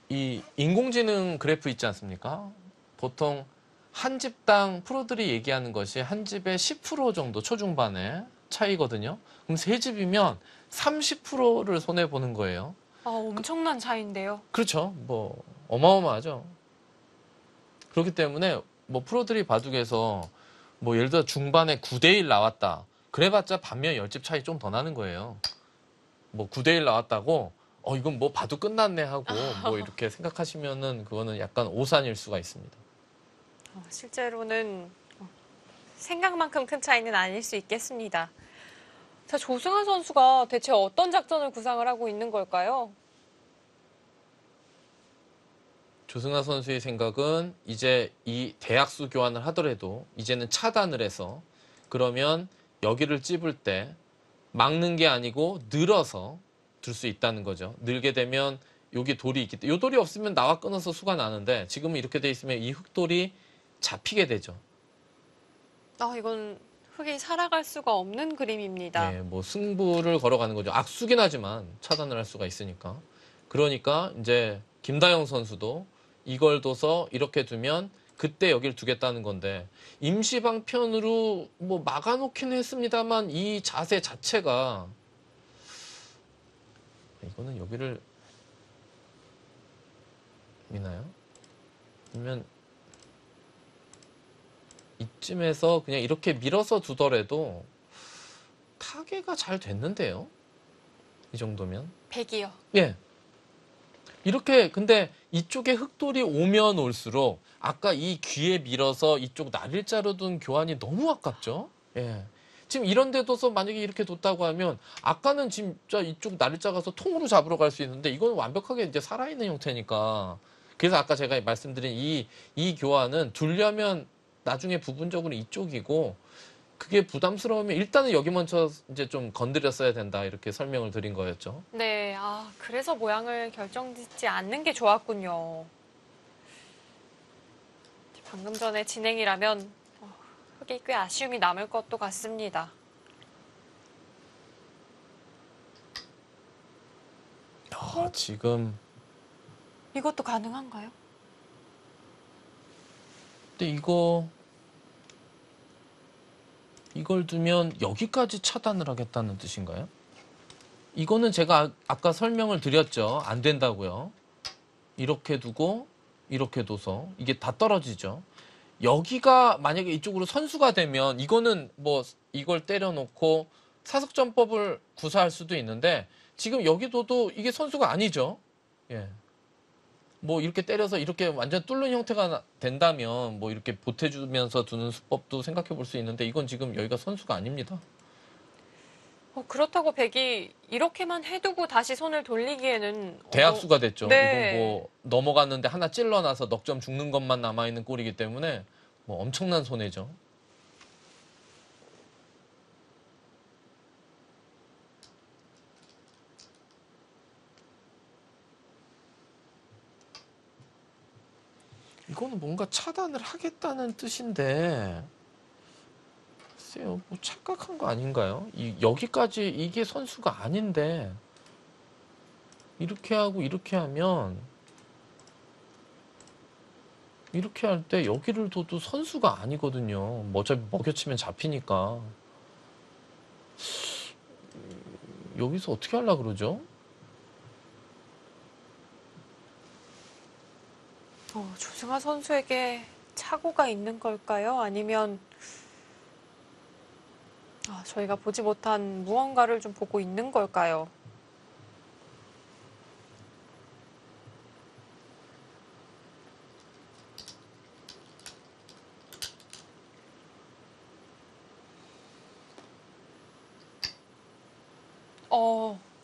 이 인공지능 그래프 있지 않습니까? 보통 한 집당 프로들이 얘기하는 것이 한 집에 10% 정도 초중반의 차이거든요. 그럼 세 집이면 30%를 손해 보는 거예요. 엄청난 차이인데요. 그렇죠. 뭐 어마어마하죠. 그렇기 때문에 뭐 프로들이 바둑에서 뭐 예를 들어 중반에 9대1 나왔다. 그래봤자 반면 10집 차이 좀 더 나는 거예요. 뭐 9대1 나왔다고 이건 뭐 바둑 끝났네 하고 뭐 이렇게 생각하시면은 그거는 약간 오산일 수가 있습니다. 실제로는 생각만큼 큰 차이는 아닐 수 있겠습니다. 자, 조승아 선수가 대체 어떤 작전을 구상을 하고 있는 걸까요? 조승아 선수의 생각은 이제 이 대학수 교환을 하더라도 이제는 차단을 해서 그러면 여기를 찝을 때 막는 게 아니고 늘어서 둘 수 있다는 거죠. 늘게 되면 여기 돌이 있기 때문에 이 돌이 없으면 나와 끊어서 수가 나는데 지금은 이렇게 돼 있으면 이 흙돌이 잡히게 되죠. 이건 흙이 살아갈 수가 없는 그림입니다. 예, 뭐 승부를 걸어가는 거죠. 악수긴 하지만 차단을 할 수가 있으니까. 그러니까 이제 김다영 선수도 이걸 둬서 이렇게 두면 그때 여기를 두겠다는 건데 임시 방편으로 뭐 막아놓긴 했습니다만 이 자세 자체가 이거는 여기를 미나요? 그러면 이쯤에서 그냥 이렇게 밀어서 두더라도 타개가 잘 됐는데요. 이 정도면. 100이요. 예. 이렇게 근데 이쪽에 흑돌이 오면 올수록 아까 이 귀에 밀어서 이쪽 날일자로 둔 교환이 너무 아깝죠. 예. 지금 이런 데 둬서 만약에 이렇게 뒀다고 하면 아까는 진짜 이쪽 날일자 가서 통으로 잡으러 갈 수 있는데 이건 완벽하게 이제 살아있는 형태니까. 그래서 아까 제가 말씀드린 이 교환은 두려면 나중에 부분적으로 이쪽이고 그게 부담스러우면 일단은 여기 먼저 이제 좀 건드렸어야 된다 이렇게 설명을 드린 거였죠. 네, 그래서 모양을 결정짓지 않는 게 좋았군요. 방금 전에 진행이라면 흙이 꽤 아쉬움이 남을 것도 같습니다. 지금 이것도 가능한가요? 근데 이걸 두면 여기까지 차단을 하겠다는 뜻인가요? 이거는 제가 아까 설명을 드렸죠. 안 된다고요. 이렇게 두고 이렇게 둬서 이게 다 떨어지죠. 여기가 만약에 이쪽으로 선수가 되면 이거는 뭐 이걸 때려놓고 사석전법을 구사할 수도 있는데 지금 여기도도 이게 선수가 아니죠. 예. 뭐 이렇게 때려서 이렇게 완전 뚫는 형태가 된다면 뭐 이렇게 보태주면서 두는 수법도 생각해 볼 수 있는데 이건 지금 여기가 선수가 아닙니다. 그렇다고 백이 이렇게만 해두고 다시 손을 돌리기에는 대학수가 됐죠. 네. 이건 뭐 넘어갔는데 하나 찔러놔서 넉점 죽는 것만 남아있는 꼴이기 때문에 뭐 엄청난 손해죠. 이거는 뭔가 차단을 하겠다는 뜻인데 글쎄요, 뭐 착각한 거 아닌가요? 여기까지 이게 선수가 아닌데 이렇게 하고 이렇게 하면 이렇게 할 때 여기를 둬도 선수가 아니거든요. 뭐 어차피 먹여치면 잡히니까 여기서 어떻게 하려고 그러죠? 조승아 선수에게 착오가 있는 걸까요? 아니면 저희가 보지 못한 무언가를 좀 보고 있는 걸까요?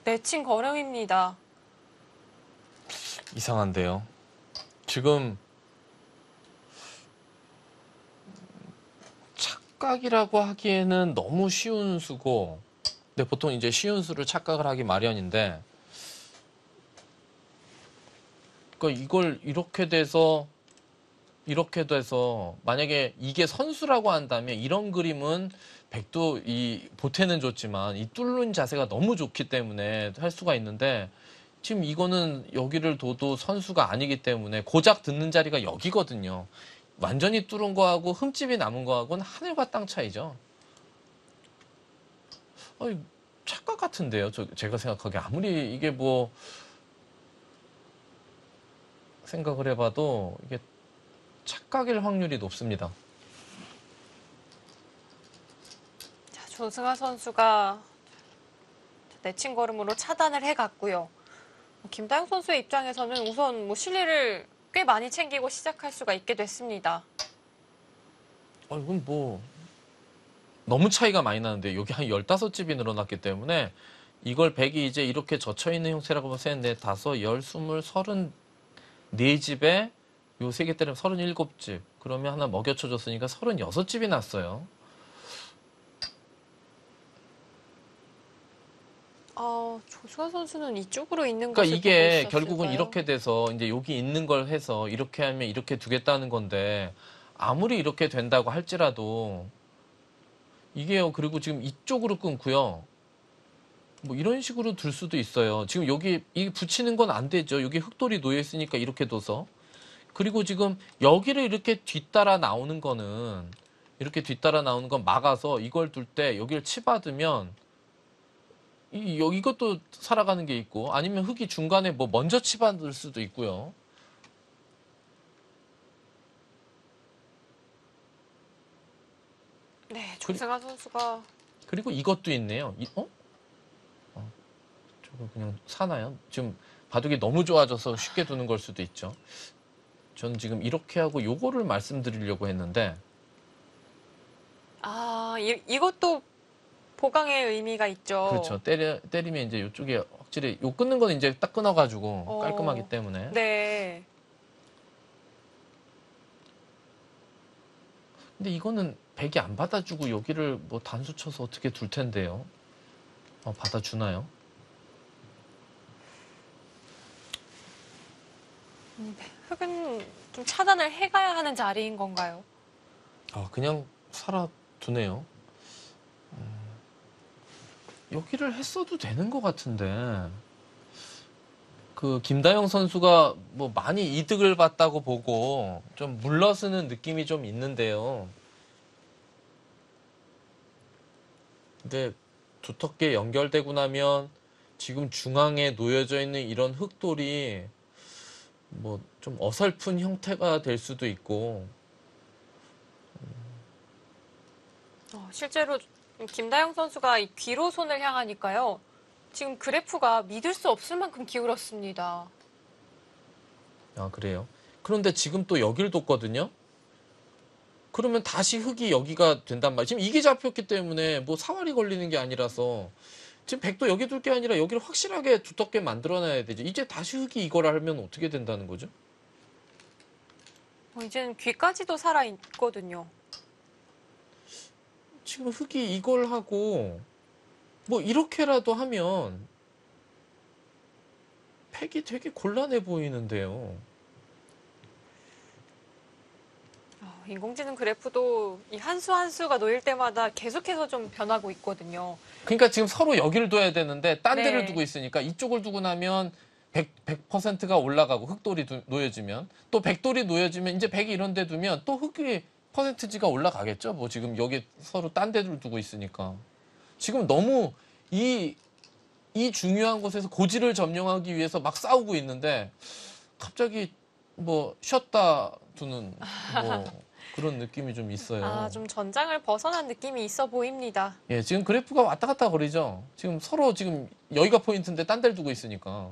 내친 거름입니다. 이상한데요. 지금 착각이라고 하기에는 너무 쉬운 수고, 근데 보통 이제 쉬운 수를 착각을 하기 마련인데, 그러니까 이걸 이렇게 돼서 만약에 이게 선수라고 한다면 이런 그림은 백도 이 보태는 좋지만 이 뚫는 자세가 너무 좋기 때문에 할 수가 있는데 지금 이거는 여기를 둬도 선수가 아니기 때문에 고작 듣는 자리가 여기거든요. 완전히 뚫은 거하고 흠집이 남은 거하고는 하늘과 땅 차이죠. 착각 같은데요. 제가 생각하기에 아무리 이게 뭐 생각을 해봐도 이게 착각일 확률이 높습니다. 자, 조승아 선수가 내친 걸음으로 차단을 해갔고요. 김다영 선수의 입장에서는 우선 뭐 실리를 꽤 많이 챙기고 시작할 수가 있게 됐습니다. 이건 뭐 너무 차이가 많이 나는데 여기 한 15집이 늘어났기 때문에 이걸 100이 이제 이렇게 젖혀있는 형태라고 보면 셋, 넷, 다섯, 열, 스물, 34집에 요 3개 때리면 37집. 그러면 하나 먹여쳐줬으니까 36집이 났어요. 조수아 선수는 이쪽으로 있는 그러니까 것을 이게 보고 결국은 있었을까요? 이렇게 돼서 이제 여기 있는 걸 해서 이렇게 하면 이렇게 두겠다는 건데 아무리 이렇게 된다고 할지라도 이게요. 그리고 지금 이쪽으로 끊고요. 뭐 이런 식으로 둘 수도 있어요. 지금 여기 이 붙이는 건 안 되죠. 여기 흑돌이 놓여 있으니까 이렇게 둬서. 그리고 지금 여기를 이렇게 뒤따라 나오는 거는 이렇게 뒤따라 나오는 건 막아서 이걸 둘 때 여기를 치받으면 이것도 살아가는 게 있고 아니면 흙이 중간에 뭐 먼저 치받을 수도 있고요. 네, 조승아 선수가 그리고 이것도 있네요. 저거 그냥 사나요? 지금 바둑이 너무 좋아져서 쉽게 두는 걸 수도 있죠. 저는 지금 이렇게 하고 요거를 말씀드리려고 했는데 이것도 보강의 의미가 있죠. 그렇죠. 때리면 이제 이쪽에 확실히 요 끊는 건 이제 딱 끊어가지고 어, 깔끔하기 때문에. 네. 근데 이거는 백이 안 받아주고 여기를 뭐 단수 쳐서 어떻게 둘 텐데요. 받아주나요? 흙은 좀 차단을 해가야 하는 자리인 건가요? 그냥 살아두네요. 여기를 했어도 되는 것 같은데. 그 김다영 선수가 뭐 많이 이득을 봤다고 보고 좀 물러서는 느낌이 좀 있는데요. 근데 두텁게 연결되고 나면 지금 중앙에 놓여져 있는 이런 흙돌이 뭐 좀 어설픈 형태가 될 수도 있고. 실제로 김다영 선수가 이 뒤로 손을 향하니까요. 지금 그래프가 믿을 수 없을 만큼 기울었습니다. 그래요. 그런데 지금 또 여길 뒀거든요. 그러면 다시 흙이 여기가 된단 말이에요. 지금 이게 잡혔기 때문에 뭐 사활이 걸리는 게 아니라서 지금 백도 여기 둘 게 아니라 여기를 확실하게 두텁게 만들어놔야 되죠. 이제 다시 흙이 이걸 하면 어떻게 된다는 거죠? 이제는 귀까지도 살아있거든요. 지금 흙이 이걸 하고 뭐 이렇게라도 하면 팩이 되게 곤란해 보이는데요. 인공지능 그래프도 이 한 수 한 수가 놓일 때마다 계속해서 좀 변하고 있거든요. 그러니까 지금 서로 여기를 둬야 되는데 딴 네. 데를 두고 있으니까 이쪽을 두고 나면 100%가 올라가고 흙돌이 놓여지면 또 백돌이 놓여지면 이제 백이 이런 데 두면 또 흙이 퍼센트지가 올라가겠죠. 뭐 지금 여기 서로 딴 데를 두고 있으니까. 지금 너무 이 중요한 곳에서 고지를 점령하기 위해서 막 싸우고 있는데 갑자기 뭐 쉬었다 두는 뭐 그런 느낌이 좀 있어요. 좀 전장을 벗어난 느낌이 있어 보입니다. 예, 지금 그래프가 왔다 갔다 거리죠. 지금 서로 지금 여기가 포인트인데 딴 데를 두고 있으니까.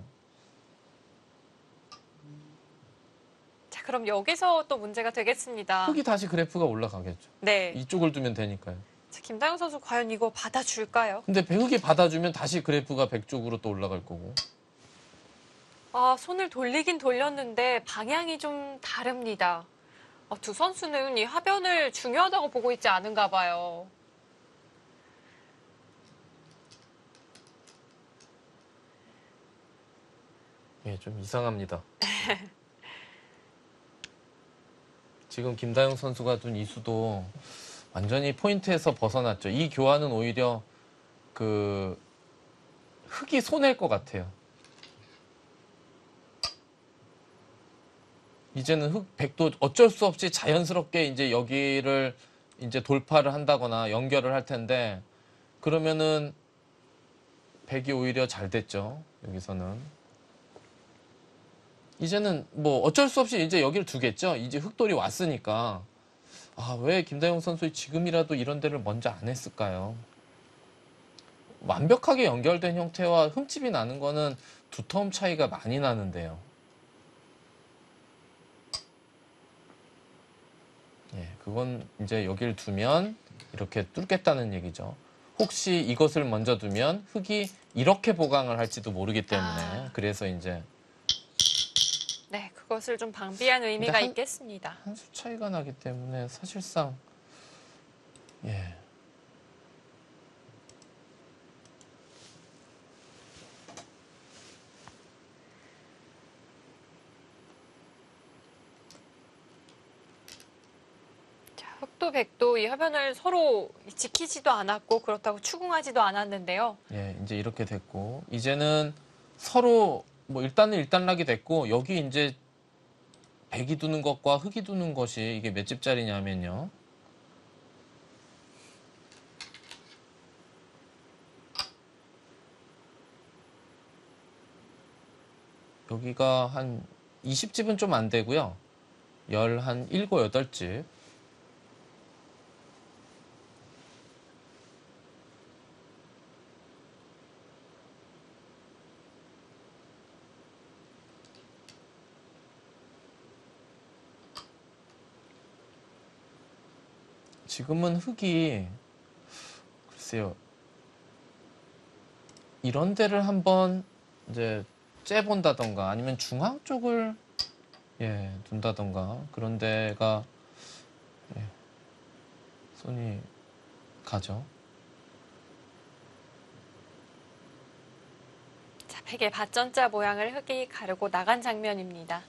자, 그럼 여기서 또 문제가 되겠습니다. 흙이 다시 그래프가 올라가겠죠. 네. 이쪽을 두면 되니까요. 자, 김다영 선수 과연 이거 받아줄까요? 근데 흙이 받아주면 다시 그래프가 백 쪽으로 또 올라갈 거고. 손을 돌리긴 돌렸는데 방향이 좀 다릅니다. 두 선수는 이 하변을 중요하다고 보고 있지 않은가 봐요. 예, 좀 이상합니다. 지금 김다영 선수가 둔 이수도 완전히 포인트에서 벗어났죠. 이 교환은 오히려 그 흙이 손해일 것 같아요. 이제는 백도 어쩔 수 없이 자연스럽게 이제 여기를 이제 돌파를 한다거나 연결을 할 텐데 그러면은 백이 오히려 잘 됐죠. 여기서는. 이제는 뭐 어쩔 수 없이 이제 여기를 두겠죠. 이제 흑돌이 왔으니까. 왜 김다영 선수 지금이라도 이런 데를 먼저 안 했을까요? 완벽하게 연결된 형태와 흠집이 나는 거는 두터움 차이가 많이 나는데요. 예, 그건 이제 여기를 두면 이렇게 뚫겠다는 얘기죠. 혹시 이것을 먼저 두면 흙이 이렇게 보강을 할지도 모르기 때문에 그래서 이제 네, 그것을 좀 방비한 의미가 한- 있겠습니다. 한 수 차이가 나기 때문에 사실상 예. 자, 흑도 백도 이 화면을 서로 지키지도 않았고 그렇다고 추궁하지도 않았는데요. 예, 이제 이렇게 됐고 이제는 서로 뭐 일단은 일단락이 됐고 여기 이제 백이 두는 것과 흑이 두는 것이 이게 몇 집짜리냐면요. 여기가 한 20집은 좀 안 되고요. 한 7, 8집. 지금은 흑이 글쎄요. 이런 데를 한번 이제 째본다던가 아니면 중앙 쪽을 예, 둔다던가 그런 데가 예, 손이 가죠. 자, 백의 밭전자 모양을 흑이 가르고 나간 장면입니다.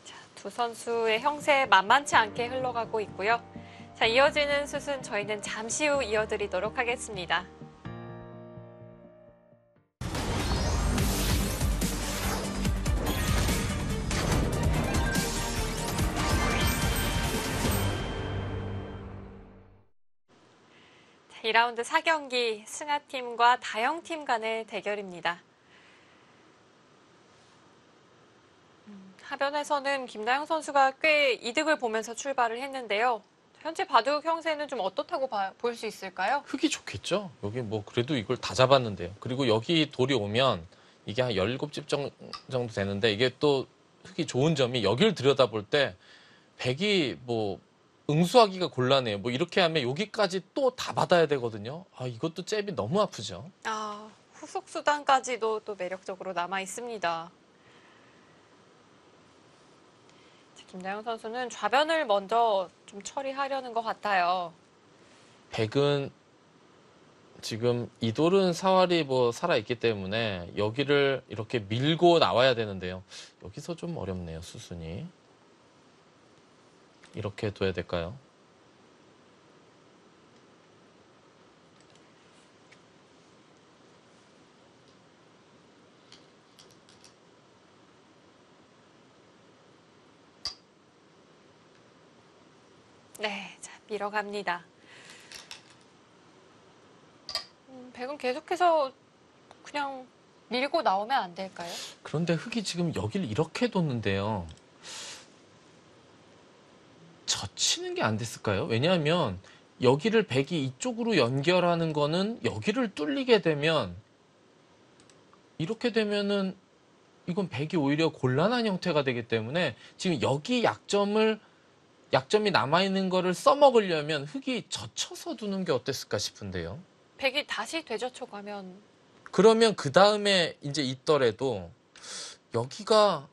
자, 두 선수의 형세 만만치 않게 흘러가고 있고요. 자, 이어지는 슛은 저희는 잠시 후 이어드리도록 하겠습니다. 자, 2라운드 4경기 승하팀과 다영팀 간의 대결입니다. 하변에서는 김다영 선수가 꽤 이득을 보면서 출발을 했는데요. 현재 바둑 형세는 좀 어떻다고 볼 수 있을까요? 흑이 좋겠죠. 여기 뭐 그래도 이걸 다 잡았는데요. 그리고 여기 돌이 오면 이게 한 17집 정도 되는데 이게 또 흑이 좋은 점이 여기를 들여다볼 때 백이 뭐 응수하기가 곤란해요. 뭐 이렇게 하면 여기까지 또 다 받아야 되거든요. 아, 이것도 잽이 너무 아프죠. 아, 후속 수단까지도 또 매력적으로 남아 있습니다. 자, 김다영 선수는 좌변을 먼저 좀 처리하려는 것 같아요. 백은 지금 이 돌은 사활이 뭐 살아있기 때문에 여기를 이렇게 밀고 나와야 되는데요. 여기서 좀 어렵네요, 수순이. 이렇게 둬야 될까요? 네, 자, 밀어갑니다. 백은 계속해서 그냥 밀고 나오면 안 될까요? 그런데 흑이 지금 여기를 이렇게 뒀는데요. 젖히는 게 안 됐을까요? 왜냐하면 여기를 백이 이쪽으로 연결하는 거는 여기를 뚫리게 되면 이렇게 되면은 이건 백이 오히려 곤란한 형태가 되기 때문에 지금 여기 약점이 남아있는 거를 써먹으려면 흑이 젖혀서 두는 게 어땠을까 싶은데요. 백이 다시 되젖혀 가면 그러면 그 다음에 이제 있더라도 여기가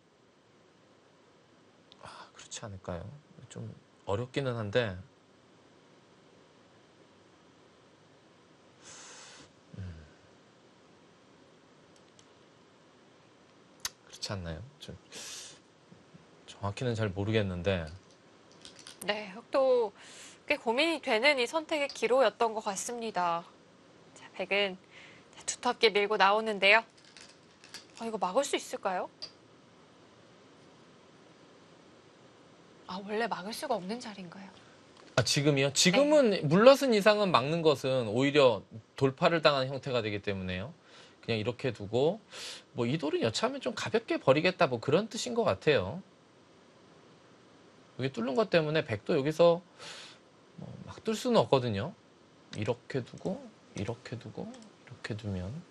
그렇지 않을까요? 좀 어렵기는 한데 그렇지 않나요? 좀 정확히는 잘 모르겠는데 네, 흑도 꽤 고민이 되는 이 선택의 기로였던 것 같습니다. 자, 백은 두텁게 밀고 나오는데요. 이거 막을 수 있을까요? 원래 막을 수가 없는 자리인가요? 지금이요? 지금은 물러선 이상은 막는 것은 오히려 돌파를 당한 형태가 되기 때문에요. 그냥 이렇게 두고 뭐 이 돌은 여차하면 좀 가볍게 버리겠다 뭐 그런 뜻인 것 같아요. 여기 뚫는 것 때문에 백도 여기서 막 뚫을 수는 없거든요. 이렇게 두고 이렇게 두고 이렇게 두면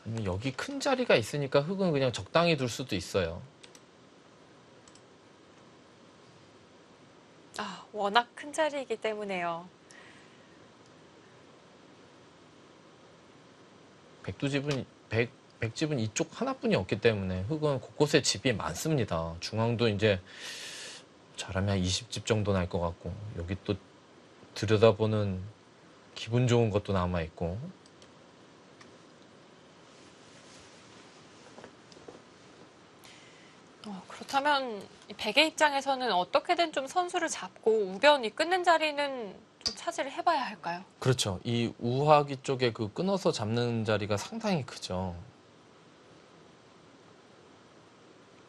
아니면 여기 큰 자리가 있으니까 흑은 그냥 적당히 둘 수도 있어요. 워낙 큰 자리이기 때문에요. 백집은 이쪽 하나뿐이 없기 때문에 흙은 곳곳에 집이 많습니다. 중앙도 이제 잘하면 한 20집 정도 날 것 같고, 여기 또 들여다보는 기분 좋은 것도 남아 있고. 그렇다면 이 백의 입장에서는 어떻게든 좀 선수를 잡고 우변이 끊는 자리는 좀 차지를 해봐야 할까요? 그렇죠. 이 우하기 쪽에 그 끊어서 잡는 자리가 상당히 크죠.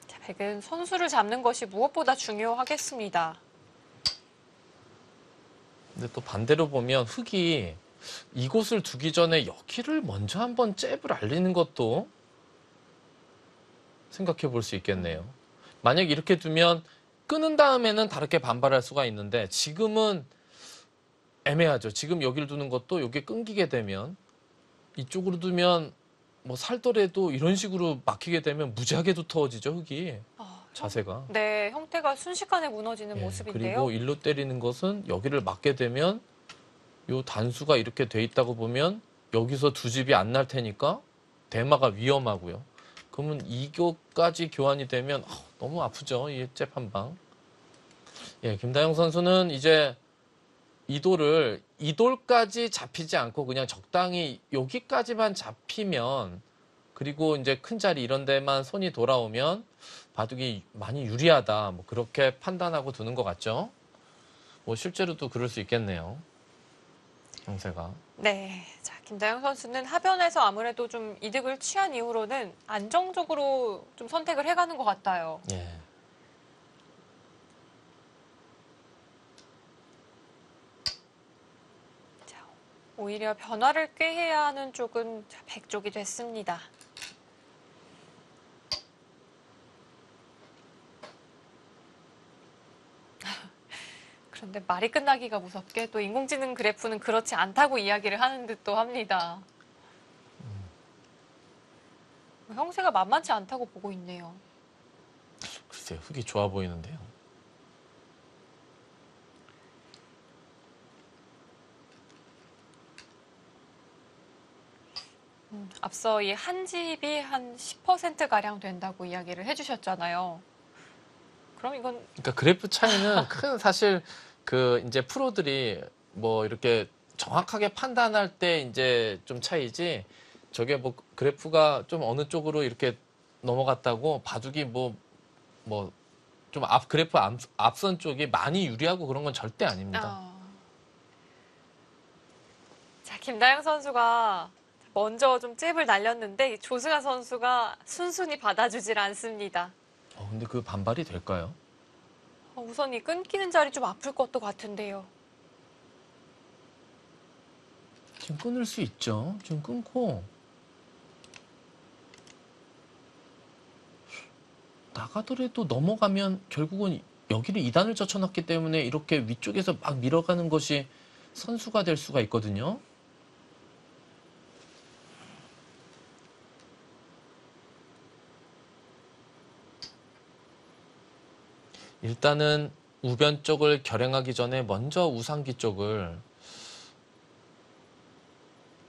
자, 백은 선수를 잡는 것이 무엇보다 중요하겠습니다. 근데 또 반대로 보면 흙이 이곳을 두기 전에 여기를 먼저 한번 잽을 알리는 것도 생각해 볼 수 있겠네요. 만약 이렇게 두면 끊은 다음에는 다르게 반발할 수가 있는데 지금은 애매하죠. 지금 여기를 두는 것도 여기 끊기게 되면 이쪽으로 두면 뭐 살더라도 이런 식으로 막히게 되면 무지하게 두터워지죠, 흙이. 자세가. 네, 형태가 순식간에 무너지는 예, 모습인데요. 그리고 일로 때리는 것은 여기를 막게 되면 요 단수가 이렇게 돼 있다고 보면 여기서 두 집이 안 날 테니까 대마가 위험하고요. 그러면 이거까지 교환이 되면 너무 아프죠. 이 잽 한 방. 예, 김다영 선수는 이제 이돌까지 잡히지 않고 그냥 적당히 여기까지만 잡히면, 그리고 이제 큰 자리 이런 데만 손이 돌아오면 바둑이 많이 유리하다, 뭐 그렇게 판단하고 두는 것 같죠. 뭐 실제로도 그럴 수 있겠네요, 형세가. 네, 자, 김다영 선수는 하변에서 아무래도 좀 이득을 취한 이후로는 안정적으로 좀 선택을 해가는 것 같아요. 예. 자, 오히려 변화를 꾀해야 하는 쪽은 자, 백 쪽이 됐습니다. 그런데 말이 끝나기가 무섭게 또 인공지능 그래프는 그렇지 않다고 이야기를 하는 듯도 합니다. 형세가 만만치 않다고 보고 있네요. 글쎄요, 흙이 좋아 보이는데요. 앞서 이 한 집이 한 10%가량 된다고 이야기를 해주셨잖아요. 그럼 이건 그러니까 그래프 차이는 큰, 사실 그 이제 프로들이 뭐 이렇게 정확하게 판단할 때 이제 좀 차이지, 저게 뭐 그래프가 좀 어느 쪽으로 이렇게 넘어갔다고 바둑이 뭐 좀 그래프 앞선 쪽이 많이 유리하고 그런 건 절대 아닙니다. 자, 김다영 선수가 먼저 좀 잽을 날렸는데 조승아 선수가 순순히 받아주질 않습니다. 근데 그 반발이 될까요? 우선 이 끊기는 자리 좀 아플 것도 같은데요. 지금 끊을 수 있죠. 지금 끊고 나가더라도 넘어가면 결국은 여기를 2단을 젖혀놨기 때문에 이렇게 위쪽에서 막 밀어가는 것이 선수가 될 수가 있거든요. 일단은 우변 쪽을 결행하기 전에 먼저 우상기 쪽을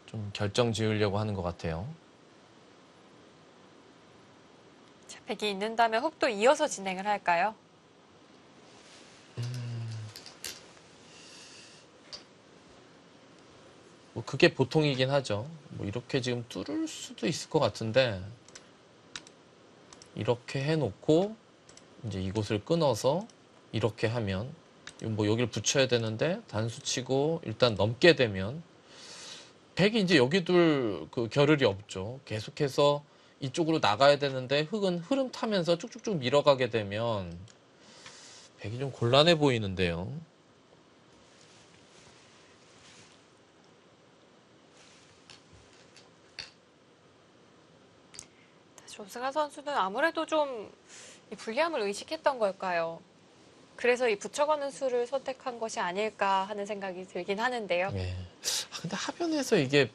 좀 결정 지으려고 하는 것 같아요. 자, 백이 있는다면 흙도 이어서 진행을 할까요? 뭐 그게 보통이긴 하죠. 뭐 이렇게 지금 뚫을 수도 있을 것 같은데, 이렇게 해놓고 이제 이곳을 끊어서 이렇게 하면 뭐 여기를 붙여야 되는데 단수 치고 일단 넘게 되면 백이 이제 여기 둘 그 겨를이 없죠. 계속해서 이쪽으로 나가야 되는데 흙은 흐름 타면서 쭉쭉쭉 밀어가게 되면 백이 좀 곤란해 보이는데요. 조승아 선수는 아무래도 좀 이 불리함을 의식했던 걸까요? 그래서 이 붙여가는 수를 선택한 것이 아닐까 하는 생각이 들긴 하는데요. 예. 근데 하변에서 이게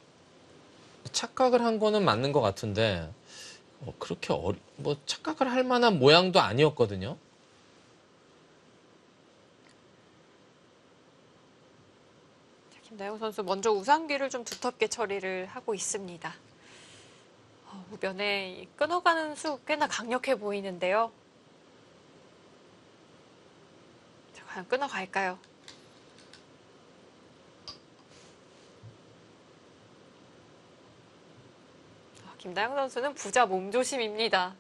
착각을 한 거는 맞는 것 같은데 그렇게 뭐 착각을 할 만한 모양도 아니었거든요. 김다영 선수 먼저 우상귀를 좀 두텁게 처리를 하고 있습니다. 우변에 이 끊어가는 수 꽤나 강력해 보이는데요. 자, 과연 끊어갈까요? 김다영 선수는 부자 몸조심입니다.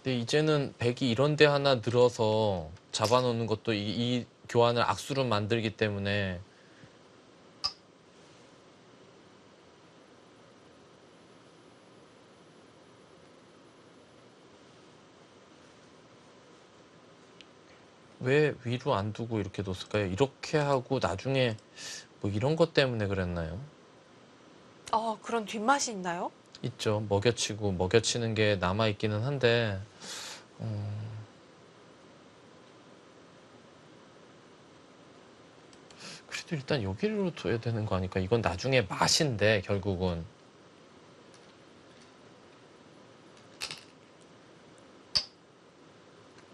근데 이제는 백이 이런 데 하나 늘어서 잡아놓는 것도 이 교환을 악수로 만들기 때문에 왜 위로 안 두고 이렇게 뒀을까요? 이렇게 하고 나중에 뭐 이런 것 때문에 그랬나요? 그런 뒷맛이 있나요? 있죠. 먹여치고 먹여치는 게 남아있기는 한데 그래도 일단 여기로 둬야 되는 거 아닐까? 이건 나중에 맛인데 결국은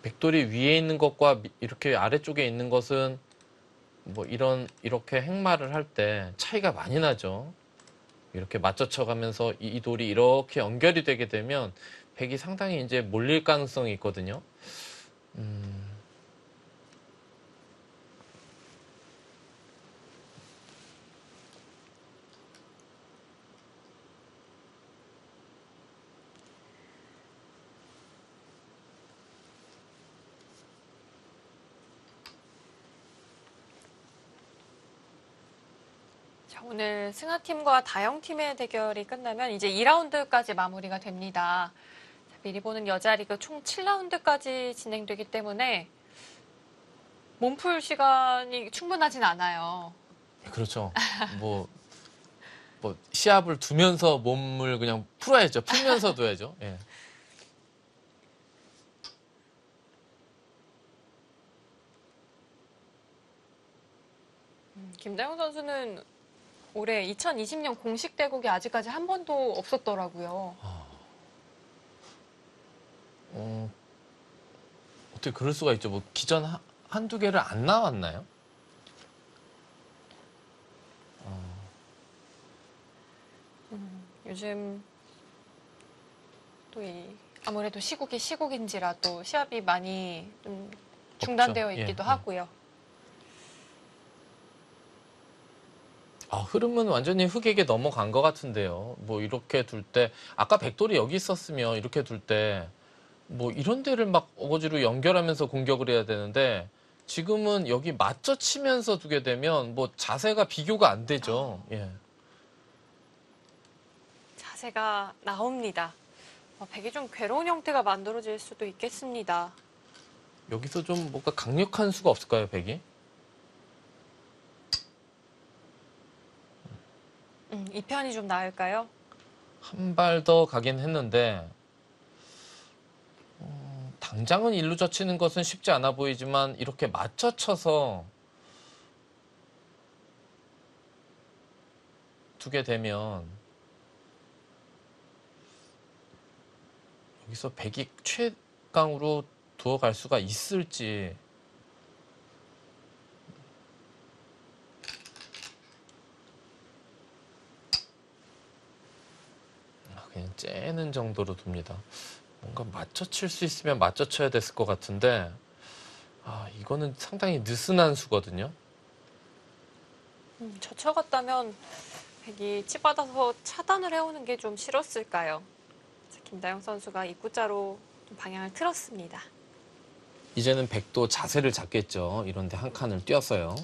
백돌이 위에 있는 것과 이렇게 아래쪽에 있는 것은 뭐 이렇게 행마를 할 때 차이가 많이 나죠. 이렇게 맞춰쳐 가면서 이 돌이 이렇게 연결이 되게 되면 백이 상당히 이제 몰릴 가능성이 있거든요. 자, 오늘 승하팀과 다영팀의 대결이 끝나면 이제 2라운드까지 마무리가 됩니다. 자, 미리 보는 여자리그 총 7라운드까지 진행되기 때문에 몸풀 시간이 충분하진 않아요. 그렇죠. 뭐 시합을 두면서 몸을 그냥 풀어야죠. 풀면서 둬야죠. 예. 김다영 선수는 올해 2020년 공식 대국이 아직까지 한 번도 없었더라고요. 어떻게 그럴 수가 있죠? 뭐 기존 한두 개를 안 나왔나요? 요즘 또 아무래도 시국이 시국인지라 또 시합이 많이 좀 중단되어 없죠. 있기도 예. 하고요. 흐름은 완전히 흑에게 넘어간 것 같은데요. 뭐 이렇게 둘 때 아까 백돌이 여기 있었으면 이렇게 둘 때 뭐 이런 데를 막 어거지로 연결하면서 공격을 해야 되는데 지금은 여기 맞춰 치면서 두게 되면 뭐 자세가 비교가 안 되죠. 예. 자세가 나옵니다. 백이 좀 괴로운 형태가 만들어질 수도 있겠습니다. 여기서 좀 뭔가 강력한 수가 없을까요, 백이? 이 편이 좀 나을까요? 한 발 더 가긴 했는데 당장은 일루 젖히는 것은 쉽지 않아 보이지만 이렇게 맞춰 쳐서 두게 되면 여기서 백이 최강으로 두어갈 수가 있을지. 그냥 째는 정도로 둡니다. 뭔가 맞춰 칠 수 있으면 맞춰 쳐야 됐을 것 같은데 이거는 상당히 느슨한 수거든요. 젖혀갔다면 백이 치받아서 차단을 해오는 게 좀 싫었을까요? 자, 김다영 선수가 입구자로 좀 방향을 틀었습니다. 이제는 백도 자세를 잡겠죠. 이런데 한 칸을 띄었어요.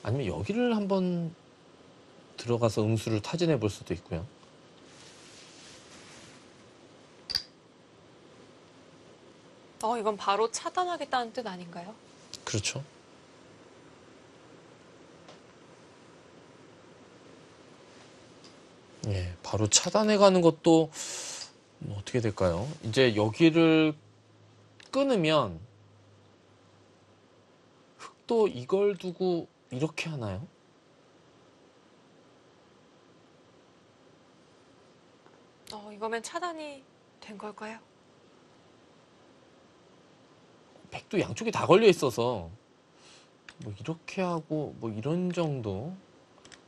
아니면 여기를 한번 들어가서 응수를 타진해 볼 수도 있고요. 이건 바로 차단하겠다는 뜻 아닌가요? 그렇죠. 예, 바로 차단해 가는 것도 뭐 어떻게 될까요? 이제 여기를 끊으면 흑도 이걸 두고 이렇게 하나요? 이거면 차단이 된 걸까요? 흙도 양쪽이 다 걸려 있어서 뭐 이렇게 하고 뭐 이런 정도,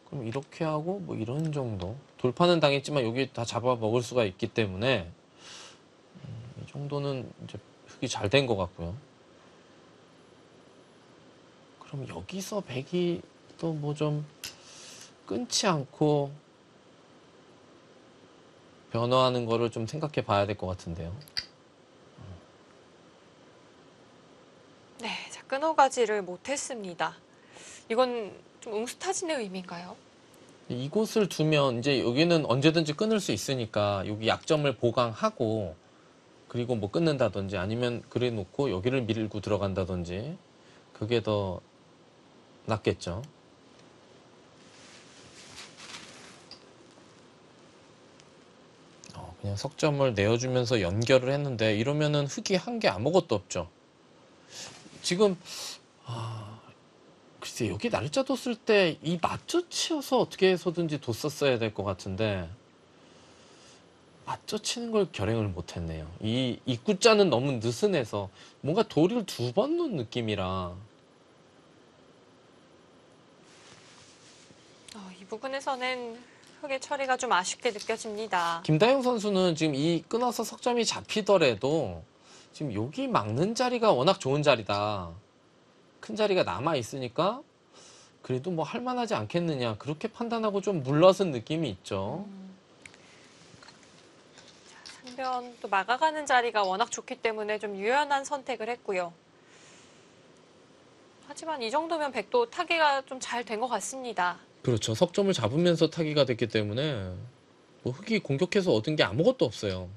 그럼 이렇게 하고 뭐 이런 정도. 돌파는 당했지만 여기 다 잡아 먹을 수가 있기 때문에 이 정도는 이제 흙이 잘 된 것 같고요. 그럼 여기서 백이 또 뭐 좀 끊지 않고 변화하는 거를 좀 생각해 봐야 될 것 같은데요. 네, 자, 끊어가지를 못했습니다. 이건 좀 응수타진의 의미인가요? 이곳을 두면 이제 여기는 언제든지 끊을 수 있으니까 여기 약점을 보강하고 그리고 뭐 끊는다든지 아니면 그래 놓고 여기를 밀고 들어간다든지 그게 더 낫겠죠. 그냥 석점을 내어주면서 연결을 했는데 이러면은 흙이 한 게 아무것도 없죠. 지금 글쎄 여기 날짜 뒀을 때 이 맞춰 치어서 어떻게 해서든지 뒀었어야 될 것 같은데 맞춰 치는 걸 결행을 못했네요. 이 입구자는 너무 느슨해서 뭔가 돌을 두 번 놓은 느낌이라 이 부분에서는 흙의 처리가 좀 아쉽게 느껴집니다. 김다영 선수는 지금 이 끊어서 석점이 잡히더라도 지금 여기 막는 자리가 워낙 좋은 자리다. 큰 자리가 남아 있으니까 그래도 뭐 할만하지 않겠느냐 그렇게 판단하고 좀 물러선 느낌이 있죠. 상변 또 막아가는 자리가 워낙 좋기 때문에 좀 유연한 선택을 했고요. 하지만 이 정도면 백도 타기가 좀 잘 된 것 같습니다. 그렇죠. 석점을 잡으면서 타기가 됐기 때문에 뭐 흙이 공격해서 얻은 게 아무것도 없어요.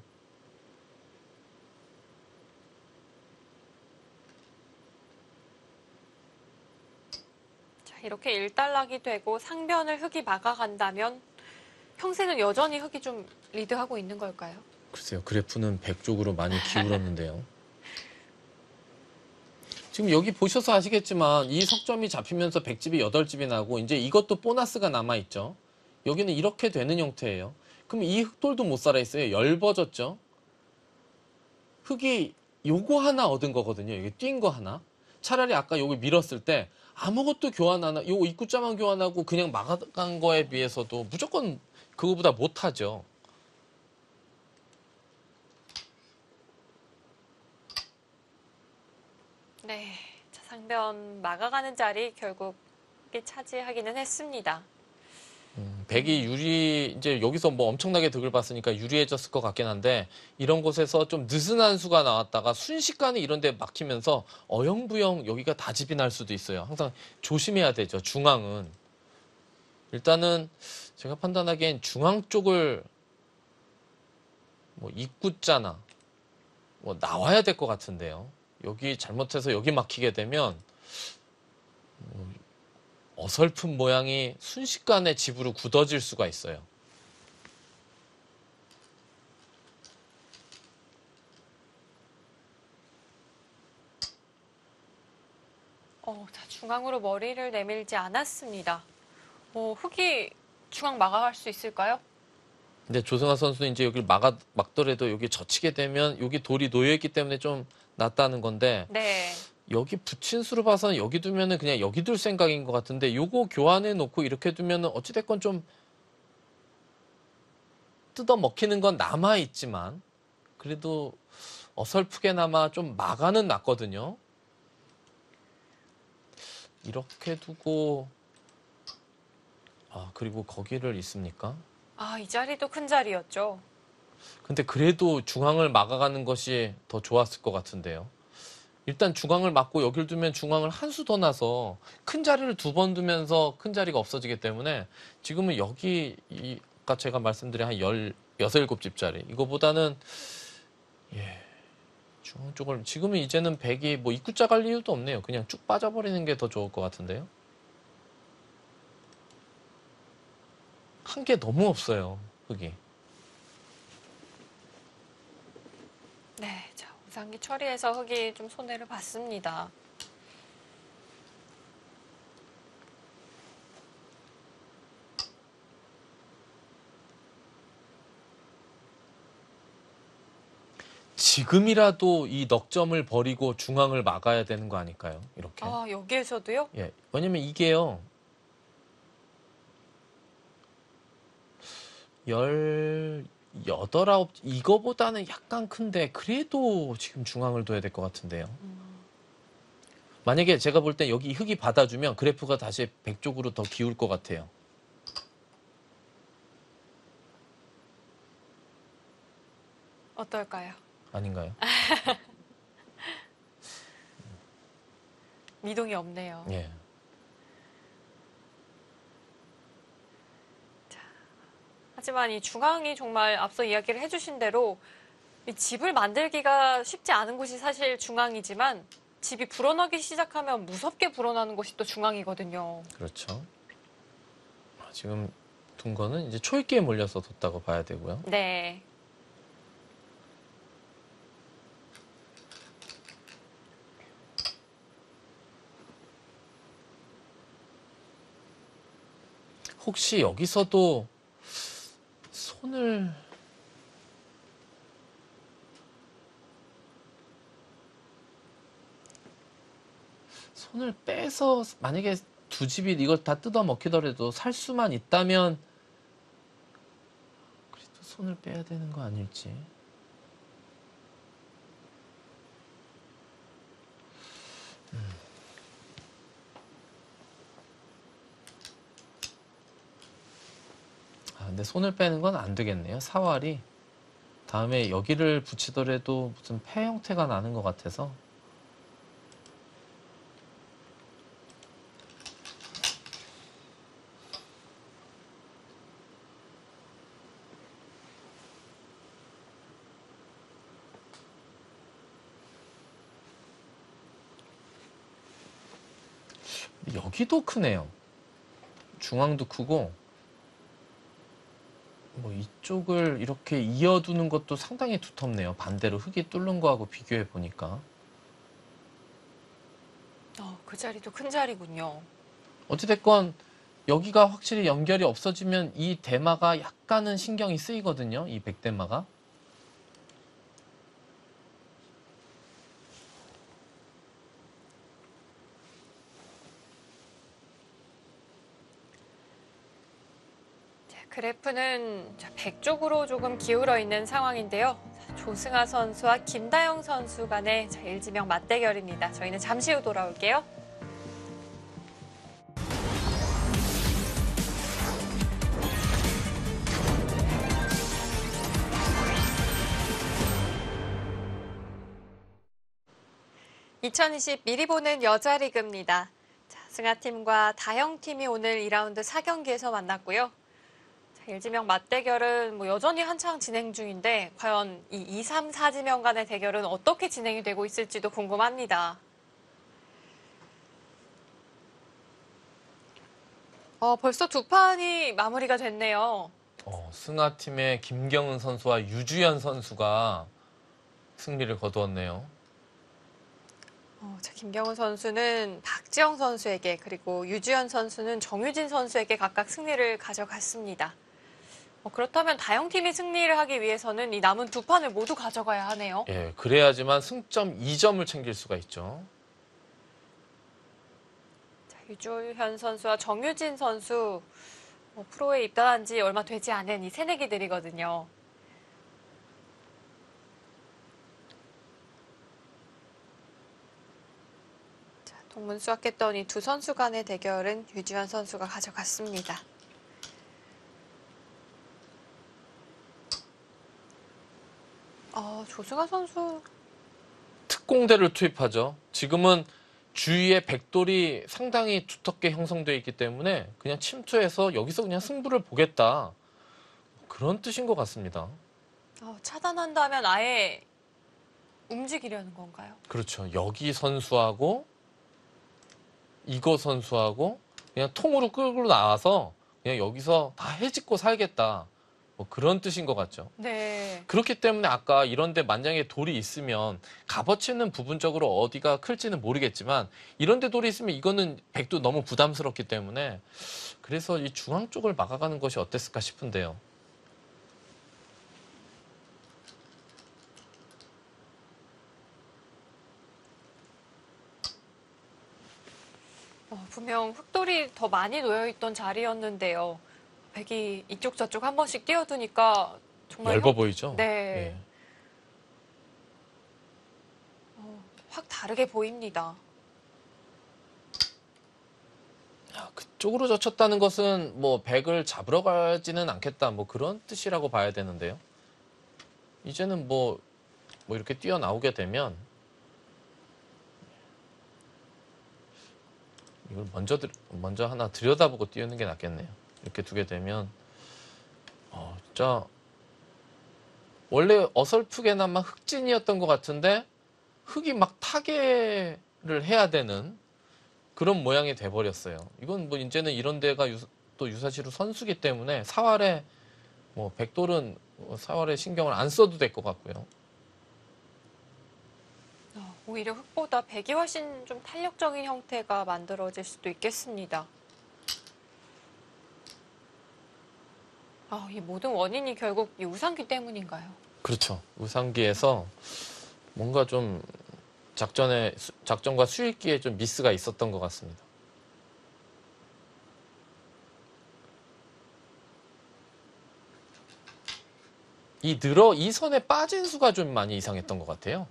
자, 이렇게 일단락이 되고 상변을 흙이 막아간다면 평생은 여전히 흙이 좀 리드하고 있는 걸까요? 글쎄요. 그래프는 100 쪽으로 많이 기울었는데요. 지금 여기 보셔서 아시겠지만 이 석점이 잡히면서 100집이 8집이 나고 이제 이것도 보너스가 남아있죠. 여기는 이렇게 되는 형태예요. 그럼 이 흙돌도 못 살아있어요. 얇아졌죠. 흙이 요거 하나 얻은 거거든요. 여기 뛴 거 하나. 차라리 아까 여기 밀었을 때 아무것도 교환 안 하고 요 입구자만 교환하고 그냥 막아간 거에 비해서도 무조건 그거보다 못하죠. 네, 자, 상변 막아가는 자리 결국 차지하기는 했습니다. 백이 이제 여기서 뭐 엄청나게 득을 봤으니까 유리해졌을 것 같긴 한데 이런 곳에서 좀 느슨한 수가 나왔다가 순식간에 이런 데 막히면서 어영부영 여기가 다집이 날 수도 있어요. 항상 조심해야 되죠. 중앙은. 일단은 제가 판단하기엔 중앙 쪽을 뭐 입구자나 뭐 나와야 될 것 같은데요. 여기 잘못해서 여기 막히게 되면 어설픈 모양이 순식간에 집으로 굳어질 수가 있어요. 자, 중앙으로 머리를 내밀지 않았습니다. 흙이 중앙 막아갈 수 있을까요? 근데 조승아 선수는 이제 여기를 막더라도 여기 젖히게 되면 여기 돌이 놓여있기 때문에 좀 낫다는 건데 네. 여기 붙인 수로 봐서는 여기 두면은 그냥 여기 둘 생각인 것 같은데 요거 교환해 놓고 이렇게 두면은 어찌됐건 좀 뜯어 먹히는 건 남아있지만 그래도 어설프게나마 좀 막아는 놨거든요. 이렇게 두고 그리고 거기를 있습니까? 이 자리도 큰 자리였죠. 근데 그래도 중앙을 막아가는 것이 더 좋았을 것 같은데요. 일단 중앙을 막고 여기를 두면 중앙을 한 수 더 나서 큰 자리를 두 번 두면서 큰 자리가 없어지기 때문에 지금은 여기 아까 제가 말씀드린 한 16, 7집짜리 이거보다는 중앙 쪽을 지금은 이제는 100이 뭐 입구자 갈 이유도 없네요. 그냥 쭉 빠져버리는 게 더 좋을 것 같은데요. 한 게 너무 없어요. 흙이. 네, 자, 우상기 처리해서 흙이 좀 손해를 봤습니다. 지금이라도 이 넉점을 버리고 중앙을 막아야 되는 거 아닐까요? 이렇게. 아, 여기에서도요? 예. 왜냐면 이게요. 18, 9 이거보다는 약간 큰데 그래도 지금 중앙을 둬야 될 것 같은데요. 만약에 제가 볼 땐 여기 흙이 받아주면 그래프가 다시 100 쪽으로 더 기울 것 같아요. 어떨까요? 아닌가요? 미동이 없네요. 예. 하지만 이 중앙이 정말 앞서 이야기를 해주신 대로 이 집을 만들기가 쉽지 않은 곳이 사실 중앙이지만 집이 불어나기 시작하면 무섭게 불어나는 곳이 또 중앙이거든요. 그렇죠. 지금 둔 거는 이제 초입기에 몰려서 뒀다고 봐야 되고요. 네. 혹시 여기서도 손을 빼서 만약에 두 집이 이걸 다 뜯어 먹히더라도 살 수만 있다면 그래도 손을 빼야 되는 거 아닐지. 근데 손을 빼는 건 안 되겠네요. 사활이 다음에 여기를 붙이더라도 무슨 폐 형태가 나는 것 같아서. 여기도 크네요. 중앙도 크고 뭐 이쪽을 이렇게 이어두는 것도 상당히 두텁네요. 반대로 흙이 뚫는 거하고 비교해 보니까. 그 자리도 큰 자리군요. 어찌됐건 여기가 확실히 연결이 없어지면 이 대마가 약간은 신경이 쓰이거든요. 이 백대마가. 그래프는 100 쪽으로 조금 기울어 있는 상황인데요. 조승아 선수와 김다영 선수 간의 일지명 맞대결입니다. 저희는 잠시 후 돌아올게요. (2020) 미리 보는 여자리그입니다. 승하팀과 다영팀이 오늘 2라운드 4경기에서 만났고요. 일지명 맞대결은 여전히 한창 진행 중인데 과연 이 2, 3, 4지명 간의 대결은 어떻게 진행이 되고 있을지도 궁금합니다. 벌써 두 판이 마무리가 됐네요. 승하팀의 김경은 선수와 유주연 선수가 승리를 거두었네요. 김경은 선수는 박지영 선수에게 그리고 유주연 선수는 정유진 선수에게 각각 승리를 가져갔습니다. 그렇다면 다영팀이 승리를 하기 위해서는 이 남은 두 판을 모두 가져가야 하네요. 예, 그래야지만 승점 2점을 챙길 수가 있죠. 유주현 선수와 정유진 선수 프로에 입단한 지 얼마 되지 않은 이 새내기들이거든요. 동문수학했던 이 두 선수 간의 대결은 유주현 선수가 가져갔습니다. 조승아 선수 특공대를 투입하죠. 지금은 주위에 백돌이 상당히 두텁게 형성되어 있기 때문에 그냥 침투해서 여기서 그냥 승부를 보겠다. 그런 뜻인 것 같습니다. 차단한다면 아예 움직이려는 건가요? 그렇죠. 여기 선수하고 이거 선수하고 그냥 통으로 끌고 나와서 그냥 여기서 다 해집고 살겠다. 뭐 그런 뜻인 것 같죠. 네. 그렇기 때문에 아까 이런데 만약에 돌이 있으면 값어치는 부분적으로 어디가 클지는 모르겠지만 이런데 돌이 있으면 이거는 백도 너무 부담스럽기 때문에 그래서 이 중앙 쪽을 막아가는 것이 어땠을까 싶은데요. 분명 흙돌이 더 많이 놓여있던 자리였는데요. 백이 이쪽 저쪽 한 번씩 뛰어드니까 정말 얇아 보이죠? 네. 예. 확 다르게 보입니다. 그쪽으로 젖혔다는 것은 뭐 백을 잡으러 가지는 않겠다 뭐 그런 뜻이라고 봐야 되는데요. 이제는 뭐 이렇게 뛰어나오게 되면 이걸 먼저 하나 들여다보고 뛰는 게 낫겠네요. 이렇게 두게 되면 진짜 원래 어설프게나마 흑진이었던 것 같은데 흑이 막 타개를 해야 되는 그런 모양이 돼버렸어요. 이건 뭐 이제는 이런 데가 또 유사시로 선수기 때문에 사활에 뭐 백돌은 사활에 신경을 안 써도 될 것 같고요. 오히려 흙보다 백이 훨씬 좀 탄력적인 형태가 만들어질 수도 있겠습니다. 이 모든 원인이 결국 이 우상귀 때문인가요? 그렇죠. 우상기에서 뭔가 좀 작전과 수익기에 좀 미스가 있었던 것 같습니다. 이 선에 빠진 수가 좀 많이 이상했던 것 같아요.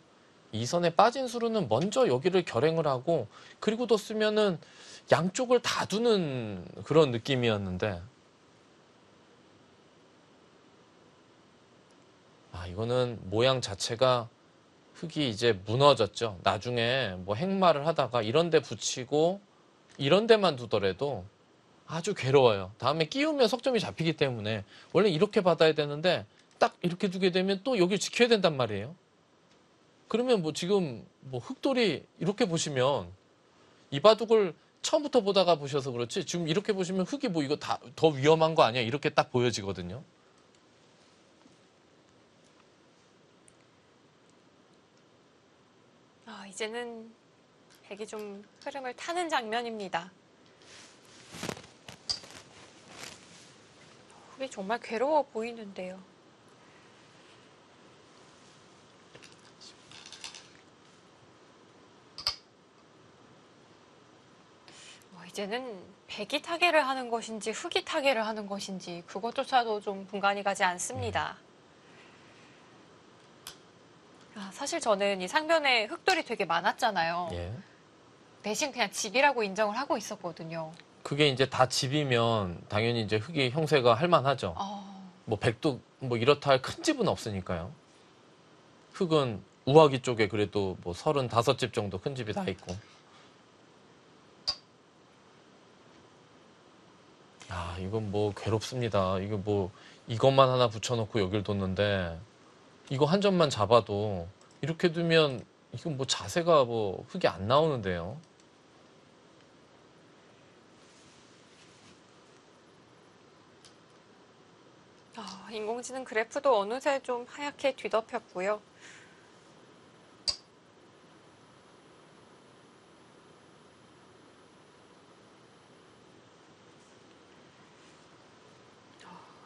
이 선에 빠진 수로는 먼저 여기를 결행을 하고 그리고 뒀으면은 양쪽을 다 두는 그런 느낌이었는데 이거는 모양 자체가 흙이 이제 무너졌죠. 나중에 뭐 행마를 하다가 이런 데 붙이고 이런 데만 두더라도 아주 괴로워요. 다음에 끼우면 석점이 잡히기 때문에 원래 이렇게 받아야 되는데 딱 이렇게 두게 되면 또 여기를 지켜야 된단 말이에요. 그러면 뭐 지금 뭐 흙돌이 이렇게 보시면 이 바둑을 처음부터 보다가 보셔서 그렇지 지금 이렇게 보시면 흙이 뭐 이거 다 더 위험한 거 아니야? 이렇게 딱 보여지거든요. 이제는 백이 좀 흐름을 타는 장면입니다. 흙이 정말 괴로워 보이는데요. 이제는 백이 타개를 하는 것인지 흙이 타개를 하는 것인지 그것조차도 좀 분간이 가지 않습니다. 사실 저는 이 상변에 흙돌이 되게 많았잖아요. 예. 대신 그냥 집이라고 인정을 하고 있었거든요. 그게 이제 다 집이면 당연히 이제 흙이 형세가 할만하죠. 뭐 백도 뭐 이렇다 할 큰 집은 없으니까요. 흙은 우하기 쪽에 그래도 뭐 35집 정도 큰 집이 다 있고. 이건 뭐 괴롭습니다. 이거 뭐 이것만 하나 붙여놓고 여길 뒀는데 이거 한 점만 잡아도 이렇게 두면 이건 뭐 자세가 뭐 흙이 안 나오는데요. 인공지능 그래프도 어느새 좀 하얗게 뒤덮였고요.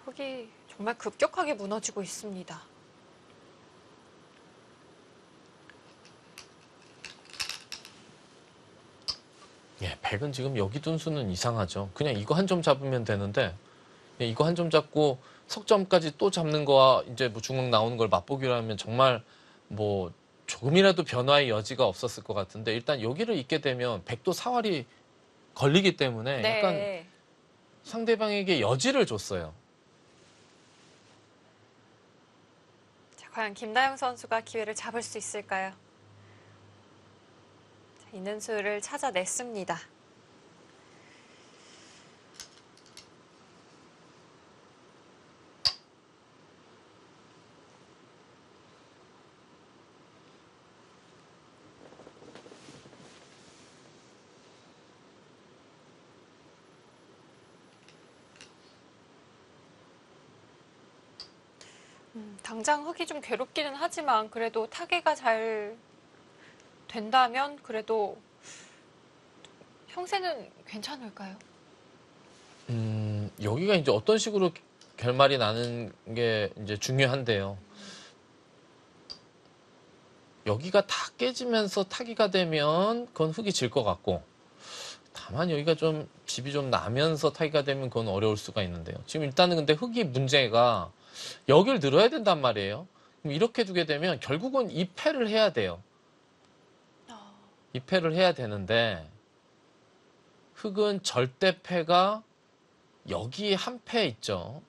흙이 정말 급격하게 무너지고 있습니다. 예, 백은 지금 여기 둔 수는 이상하죠. 그냥 이거 한 점 잡으면 되는데 이거 한 점 잡고 석점까지 또 잡는 거와 이제 뭐 중앙 나오는 걸 맛보기로 하면 정말 뭐 조금이라도 변화의 여지가 없었을 것 같은데 일단 여기를 잇게 되면 백도 사활이 걸리기 때문에 네. 약간 상대방에게 여지를 줬어요. 자, 과연 김다영 선수가 기회를 잡을 수 있을까요? 자, 있는 수를 찾아냈습니다. 당장 흙이 좀 괴롭기는 하지만 그래도 타개가 잘 된다면 그래도 형세는 괜찮을까요? 여기가 이제 어떤 식으로 결말이 나는 게 이제 중요한데요. 여기가 다 깨지면서 타기가 되면 그건 흙이 질 것 같고 다만 여기가 좀 집이 좀 나면서 타기가 되면 그건 어려울 수가 있는데요. 지금 일단은 근데 흙이 문제가 여기를 늘어야 된단 말이에요. 그럼 이렇게 두게 되면 결국은 이 패를 해야 돼요. 이 패를 해야 되는데 흙은 절대 패가 여기 한 패 있죠.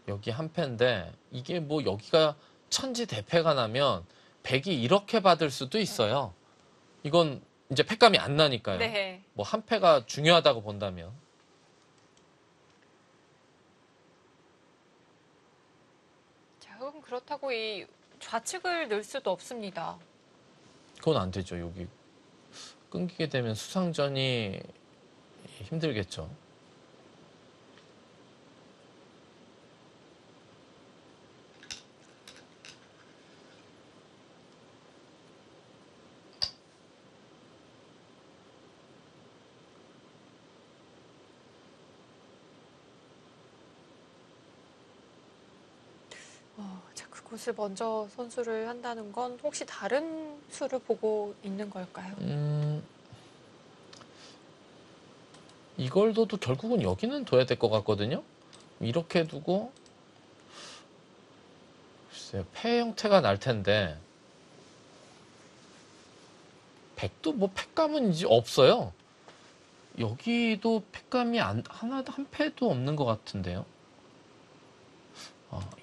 여기 한 패인데 이게 뭐 여기가 천지 대패가 나면 백이 이렇게 받을 수도 있어요. 이건 이제 패감이 안 나니까요. 네. 뭐 한 패가 중요하다고 본다면. 자, 흙은 그렇다고 이 좌측을 넣을 수도 없습니다. 그건 안 되죠. 여기 끊기게 되면 수상전이 힘들겠죠. 자, 그곳을 먼저 선수를 한다는 건 혹시 다른 수를 보고 있는 걸까요? 이걸 둬도 결국은 여기는 둬야 될 것 같거든요. 이렇게 두고 글쎄요, 패 형태가 날 텐데 백도 뭐 패감은 이제 없어요. 여기도 패감이 하나 한 패도 없는 것 같은데요.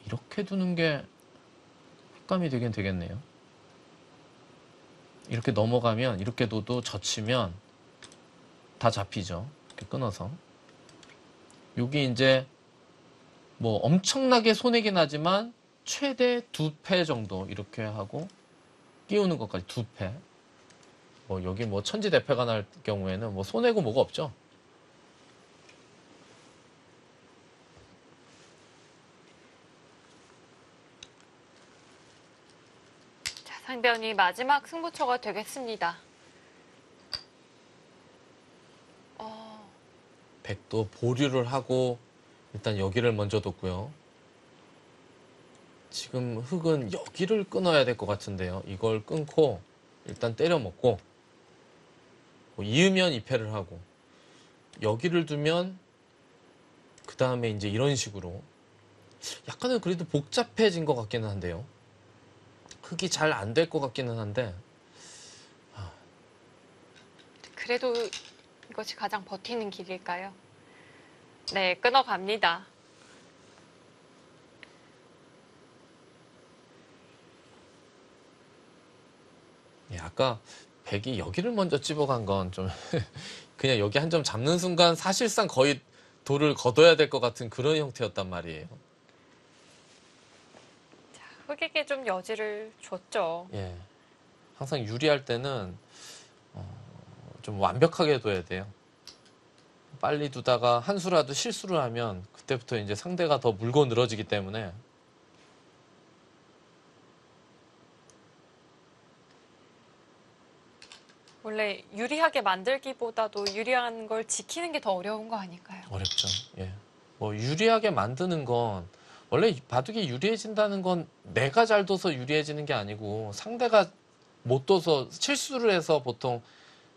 이렇게 두는 게 패감이 되긴 되겠네요. 이렇게 넘어가면 이렇게 둬도 젖히면 다 잡히죠. 이렇게 끊어서. 여기 이제 뭐 엄청나게 손해긴 하지만 최대 2패 정도 이렇게 하고 끼우는 것까지 2패. 뭐 여기 뭐 천지대패가 날 경우에는 뭐 손해고 뭐가 없죠. 자, 상변이 마지막 승부처가 되겠습니다. 백도 보류를 하고 일단 여기를 먼저 뒀고요. 지금 흙은 여기를 끊어야 될 것 같은데요. 이걸 끊고 일단 때려 먹고 뭐 이으면 2패를 하고 여기를 두면 그 다음에 이제 이런 식으로 약간은 그래도 복잡해진 것 같기는 한데요. 흙이 잘 안 될 것 같기는 한데 그래도 이것이 가장 버티는 길일까요? 네, 끊어갑니다. 아까 백이 여기를 먼저 찝어간 건 좀 그냥 여기 한 점 잡는 순간 사실상 거의 돌을 걷어야 될 것 같은 그런 형태였단 말이에요. 흙에게 좀 여지를 줬죠. 예. 항상 유리할 때는 좀 완벽하게 둬야 돼요. 빨리 두다가 한 수라도 실수를 하면 그때부터 이제 상대가 더 물고 늘어지기 때문에 원래 유리하게 만들기보다도 유리한 걸 지키는 게 더 어려운 거 아닐까요? 어렵죠. 예. 뭐 유리하게 만드는 건 원래 바둑이 유리해진다는 건 내가 잘 둬서 유리해지는 게 아니고 상대가 못 둬서 실수를 해서 보통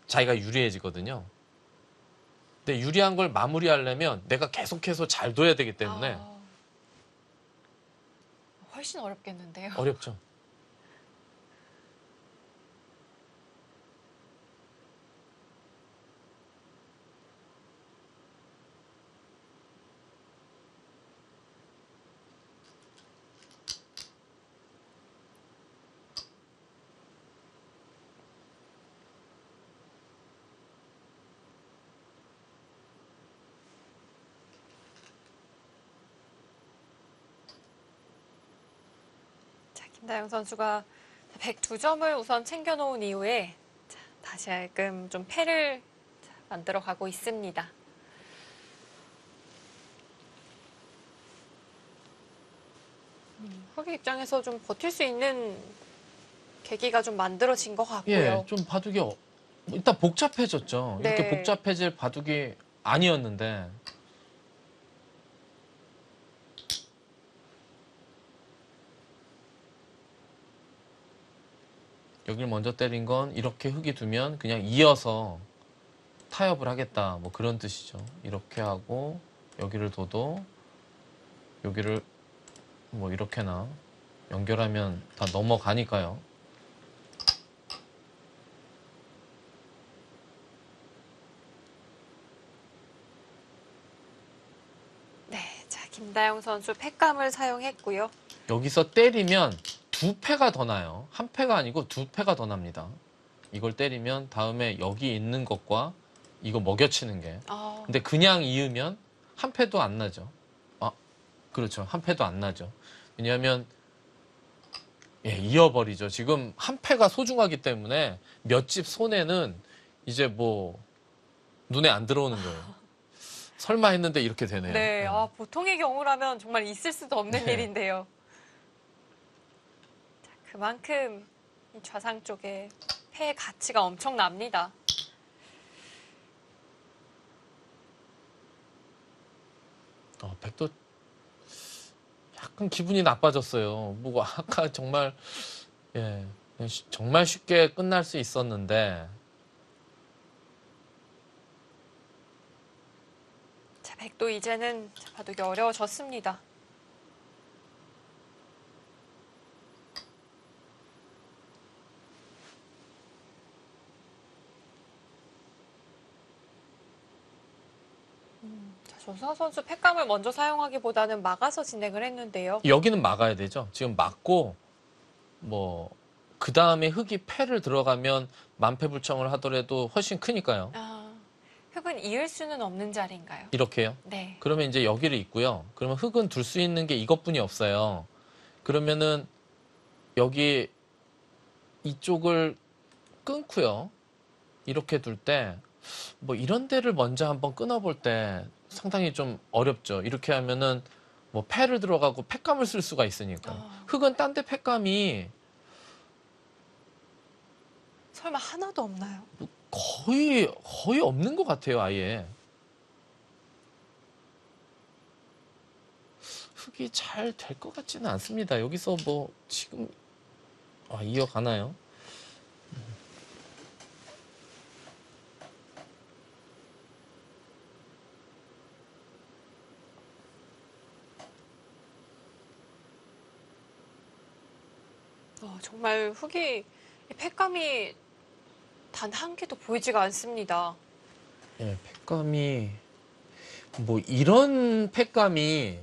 자기가 유리해지거든요. 근데 유리한 걸 마무리하려면 내가 계속해서 잘 둬야 되기 때문에 훨씬 어렵겠는데요. 어렵죠. 자, 김다영 선수가 102점을 우선 챙겨놓은 이후에 다시금 좀 패를 만들어 가고 있습니다. 흑의 입장에서 좀 버틸 수 있는 계기가 좀 만들어진 것 같고요. 예, 좀 바둑이 일단 복잡해졌죠. 이렇게 네. 복잡해질 바둑이 아니었는데 여길 먼저 때린 건 이렇게 흙이 두면 그냥 이어서 타협을 하겠다. 뭐 그런 뜻이죠. 이렇게 하고 여기를 둬도 여기를 뭐 이렇게나 연결하면 다 넘어가니까요. 네, 자, 김다영 선수 팩감을 사용했고요. 여기서 때리면 두 패가 더 나요. 한 패가 아니고 두 패가 더 납니다. 이걸 때리면 다음에 여기 있는 것과 이거 먹여치는 게. 근데 그냥 이으면 한 패도 안 나죠. 아, 그렇죠. 한 패도 안 나죠. 왜냐하면 예, 이어버리죠. 지금 한 패가 소중하기 때문에 몇 집 손해는 이제 뭐 눈에 안 들어오는 거예요. 설마 했는데 이렇게 되네요. 네, 보통의 경우라면 정말 있을 수도 없는 네. 일인데요. 자, 그만큼 이 좌상 쪽에 패의 가치가 엄청납니다. 백도 약간 기분이 나빠졌어요. 뭐 아까 정말 예, 정말 쉽게 끝날 수 있었는데 자, 백도 이제는 바둑이 어려워졌습니다. 자, 조승환 선수 팩감을 먼저 사용하기보다는 막아서 진행을 했는데요. 여기는 막아야 되죠. 지금 막고 뭐 그 다음에 흙이 패를 들어가면 만패불청을 하더라도 훨씬 크니까요. 흙은 이을 수는 없는 자리인가요? 이렇게요. 네. 그러면 이제 여기를 있고요. 그러면 흙은 둘 수 있는 게 이것뿐이 없어요. 그러면은 여기 이쪽을 끊고요. 이렇게 둘 때 뭐 이런 데를 먼저 한번 끊어볼 때 상당히 좀 어렵죠. 이렇게 하면은 뭐 패를 들어가고 팩감을 쓸 수가 있으니까. 흙은 딴 데 팩감이 설마 하나도 없나요? 거의 없는 것 같아요, 아예. 흙이 잘 될 것 같지는 않습니다. 여기서 뭐 지금 이어가나요? 정말 흙이 이 팩감이 단 한 개도 보이지가 않습니다. 예, 팩감이 뭐 이런 팩감이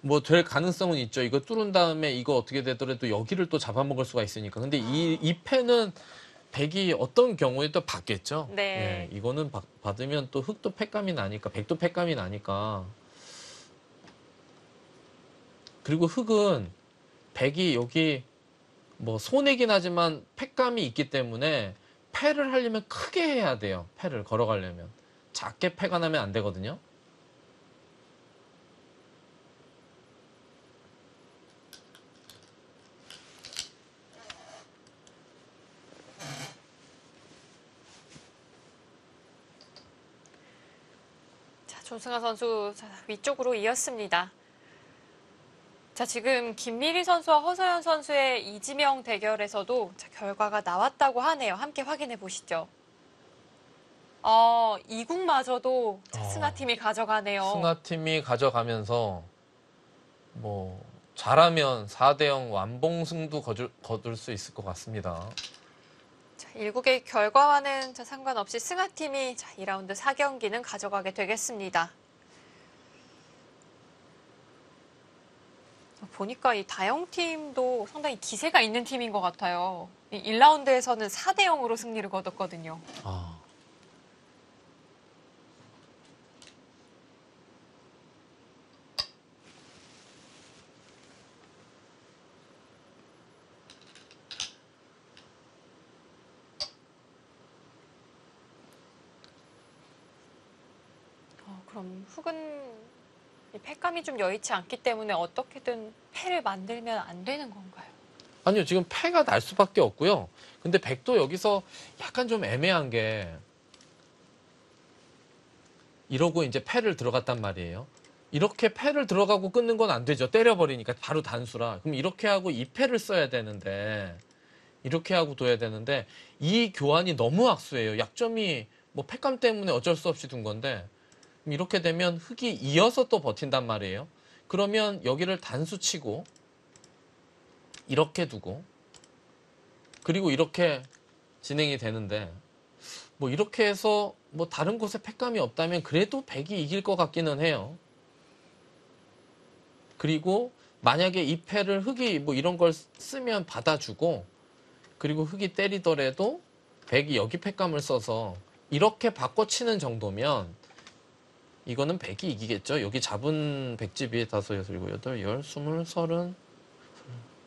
뭐 될 가능성은 있죠. 이거 뚫은 다음에 이거 어떻게 되더라도 여기를 또 잡아먹을 수가 있으니까. 근데 이 패는 백이 어떤 경우에 또 받겠죠. 네. 예, 이거는 받으면 또 흙도 팩감이 나니까, 백도 팩감이 나니까. 그리고 흙은 백이 여기 뭐 손해긴 하지만 팩감이 있기 때문에 패를 하려면 크게 해야 돼요. 패를 걸어가려면. 작게 패가 나면 안 되거든요. 자, 조승아 선수 위쪽으로 이었습니다. 자, 지금 김미리 선수와 허서연 선수의 이지명 대결에서도 결과가 나왔다고 하네요. 함께 확인해 보시죠. 이국마저도 승하팀이 가져가네요. 승하팀이 가져가면서 뭐 잘하면 4대0 완봉승도 거둘 수 있을 것 같습니다. 자, 1국의 결과와는 상관없이 승하팀이 2라운드 4경기는 가져가게 되겠습니다. 보니까 이 다영팀도 상당히 기세가 있는 팀인 것 같아요. 1라운드에서는 4대0으로 승리를 거뒀거든요. 그럼 흙은 이 패감이 좀 여의치 않기 때문에 어떻게든 패를 만들면 안 되는 건가요? 아니요, 지금 패가 날 수밖에 없고요. 근데 백도 여기서 약간 좀 애매한 게 이러고 이제 패를 들어갔단 말이에요. 이렇게 패를 들어가고 끊는 건 안 되죠. 때려버리니까 바로 단수라. 그럼 이렇게 하고 이 패를 써야 되는데 이렇게 하고 둬야 되는데 이 교환이 너무 악수예요. 약점이 뭐 팩감 때문에 어쩔 수 없이 둔 건데 이렇게 되면 흑이 이어서 또 버틴단 말이에요. 그러면 여기를 단수 치고 이렇게 두고 그리고 이렇게 진행이 되는데 뭐 이렇게 해서 뭐 다른 곳에 팩감이 없다면 그래도 백이 이길 것 같기는 해요. 그리고 만약에 이 패를 흑이 뭐 이런 걸 쓰면 받아주고 그리고 흑이 때리더라도 백이 여기 팩감을 써서 이렇게 바꿔치는 정도면 이거는 백이 이기겠죠. 여기 잡은 백집이 5, 6, 7, 8, 10, 20,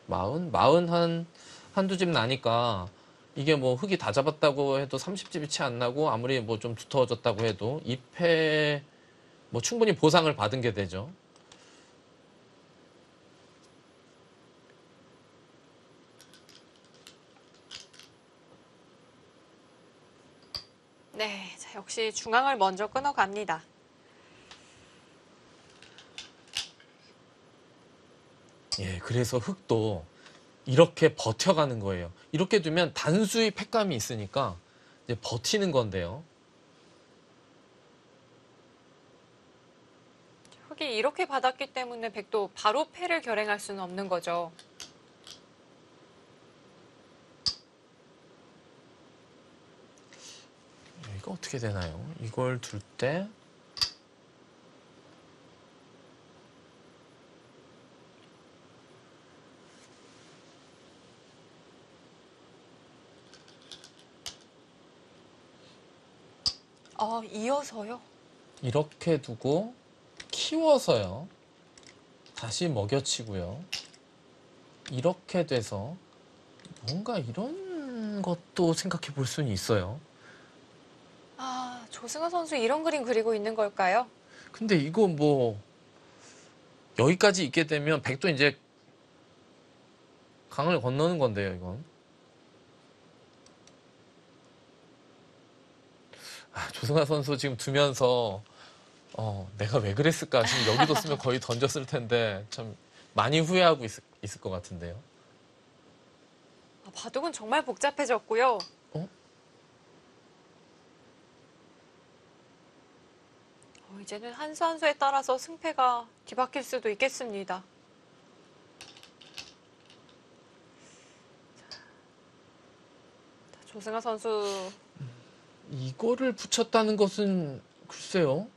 30, 40 한두 집 나니까 이게 뭐 흑이 다 잡았다고 해도 30집이 채 안 나고 아무리 뭐 좀 두터워졌다고 해도 이 패 뭐 충분히 보상을 받은 게 되죠. 네, 자, 역시 중앙을 먼저 끊어갑니다. 예, 그래서 흑도 이렇게 버텨가는 거예요. 이렇게 두면 단수의 팩감이 있으니까 이제 버티는 건데요. 흑이 이렇게 받았기 때문에 백도 바로 패를 결행할 수는 없는 거죠. 이거 어떻게 되나요? 이걸 둘 때 이어서요? 이렇게 두고 키워서요. 다시 먹여치고요. 이렇게 돼서 뭔가 이런 것도 생각해 볼 수는 있어요. 아, 조승아 선수 이런 그림 그리고 있는 걸까요? 근데 이거 뭐 여기까지 있게 되면 백도 이제 강을 건너는 건데요, 이건. 조승아 선수 지금 두면서 내가 왜 그랬을까? 지금 여기도 쓰면 거의 던졌을 텐데 참 많이 후회하고 있을 것 같은데요. 바둑은 정말 복잡해졌고요. 어? 이제는 한 수 한 수에 따라서 승패가 뒤바뀔 수도 있겠습니다. 자, 조승아 선수 이거를 붙였다는 것은 글쎄요.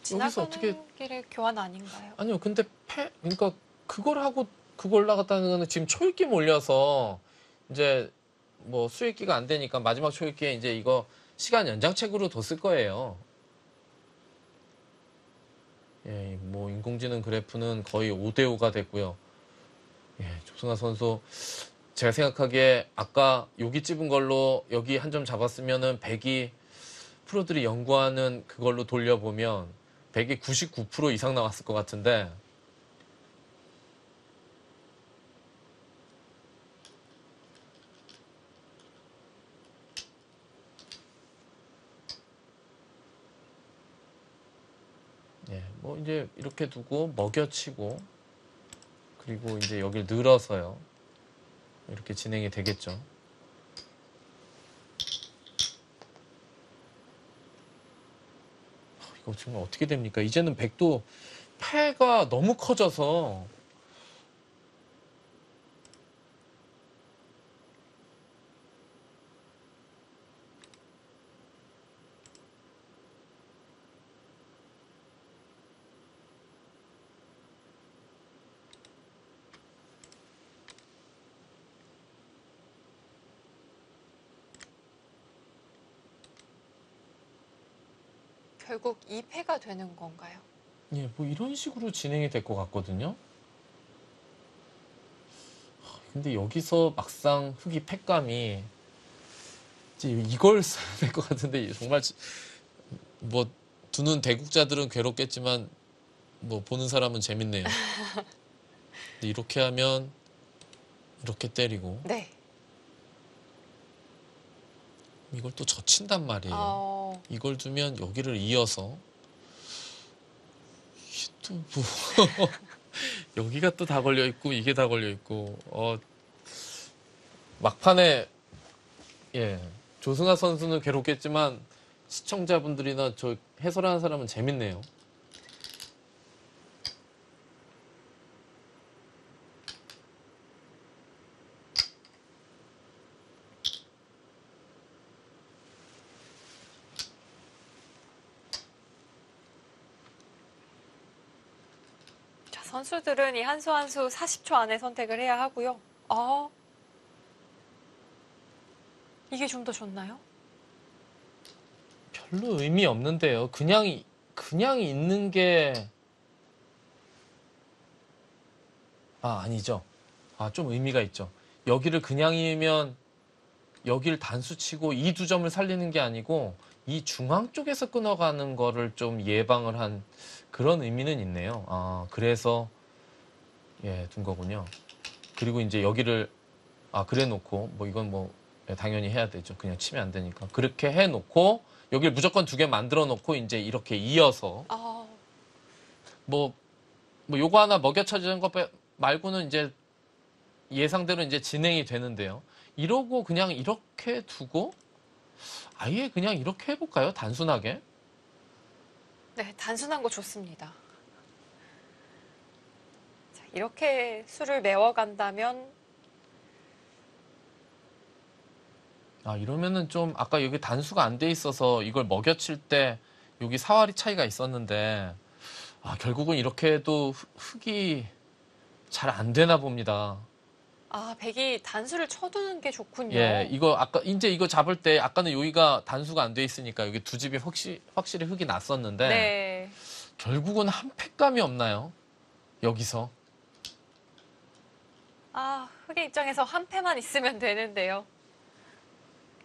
지나가는 어떻게- 길에 교환 아닌가요? 아니요, 근데 그러니까 그걸 하고 그걸 나갔다는 거는 지금 초읽기 몰려서 이제 뭐 수읽기가 안 되니까 마지막 초읽기에 이제 이거 시간 연장책으로 뒀을 거예요. 예, 뭐 인공지능 그래프는 거의 5대5가 됐고요. 예, 조승아 선수 제가 생각하기에 아까 여기 찝은 걸로 여기 한 점 잡았으면은 100이 프로들이 연구하는 그걸로 돌려보면 100이 99% 이상 나왔을 것 같은데 예, 뭐 이제 이렇게 두고 먹여치고 그리고 이제 여길 늘어서요. 이렇게 진행이 되겠죠. 이거 정말 어떻게 됩니까? 이제는 백도 패가 너무 커져서 결국 2패가 되는 건가요? 예, 뭐 이런 식으로 진행이 될 것 같거든요. 근데 여기서 막상 흑이 패감이 이제 이걸 써야 될 것 같은데 정말 뭐 두는 대국자들은 괴롭겠지만 뭐 보는 사람은 재밌네요. 근데 이렇게 하면 이렇게 때리고 네. 이걸 또 젖힌단 말이에요. 이걸 두면 여기를 이어서 이게 또 뭐 여기가 또 다 걸려 있고 이게 다 걸려 있고 막판에 예 조승아 선수는 괴롭겠지만 시청자분들이나 저 해설하는 사람은 재밌네요. 자, 선수들은 이 한 수 한 수 40초 안에 선택을 해야 하고요. 이게 좀 더 좋나요? 별로 의미 없는데요. 그냥 있는 게 아니죠. 좀 의미가 있죠. 여기를 그냥이면 여기를 단수 치고 이 두 점을 살리는 게 아니고 이 중앙 쪽에서 끊어가는 거를 좀 예방을 한 그런 의미는 있네요. 그래서 둔 거군요. 그리고 이제 여기를 그래 놓고 뭐 이건 뭐 당연히 해야 되죠. 그냥 치면 안 되니까. 그렇게 해 놓고 여기를 무조건 2개 만들어 놓고 이제 이렇게 이어서 뭐 요거 하나 먹여 찾는 것 말고는 이제 예상대로 이제 진행이 되는데요. 이러고 그냥 이렇게 두고 아예 그냥 이렇게 해볼까요? 단순하게. 네, 단순한 거 좋습니다. 자, 이렇게 수를 메워간다면 이러면은 좀 아까 여기 단수가 안 돼 있어서 이걸 먹여칠 때 여기 사활이 차이가 있었는데 결국은 이렇게 해도 흙이 잘 안 되나 봅니다. 백이 단수를 쳐두는 게 좋군요. 예, 이거 아까 이제 이거 잡을 때 아까는 여기가 단수가 안 돼 있으니까 여기 두 집이 확실히 흙이 났었는데 네. 결국은 한 팩감이 없나요? 여기서. 흑의 입장에서 한 패만 있으면 되는데요.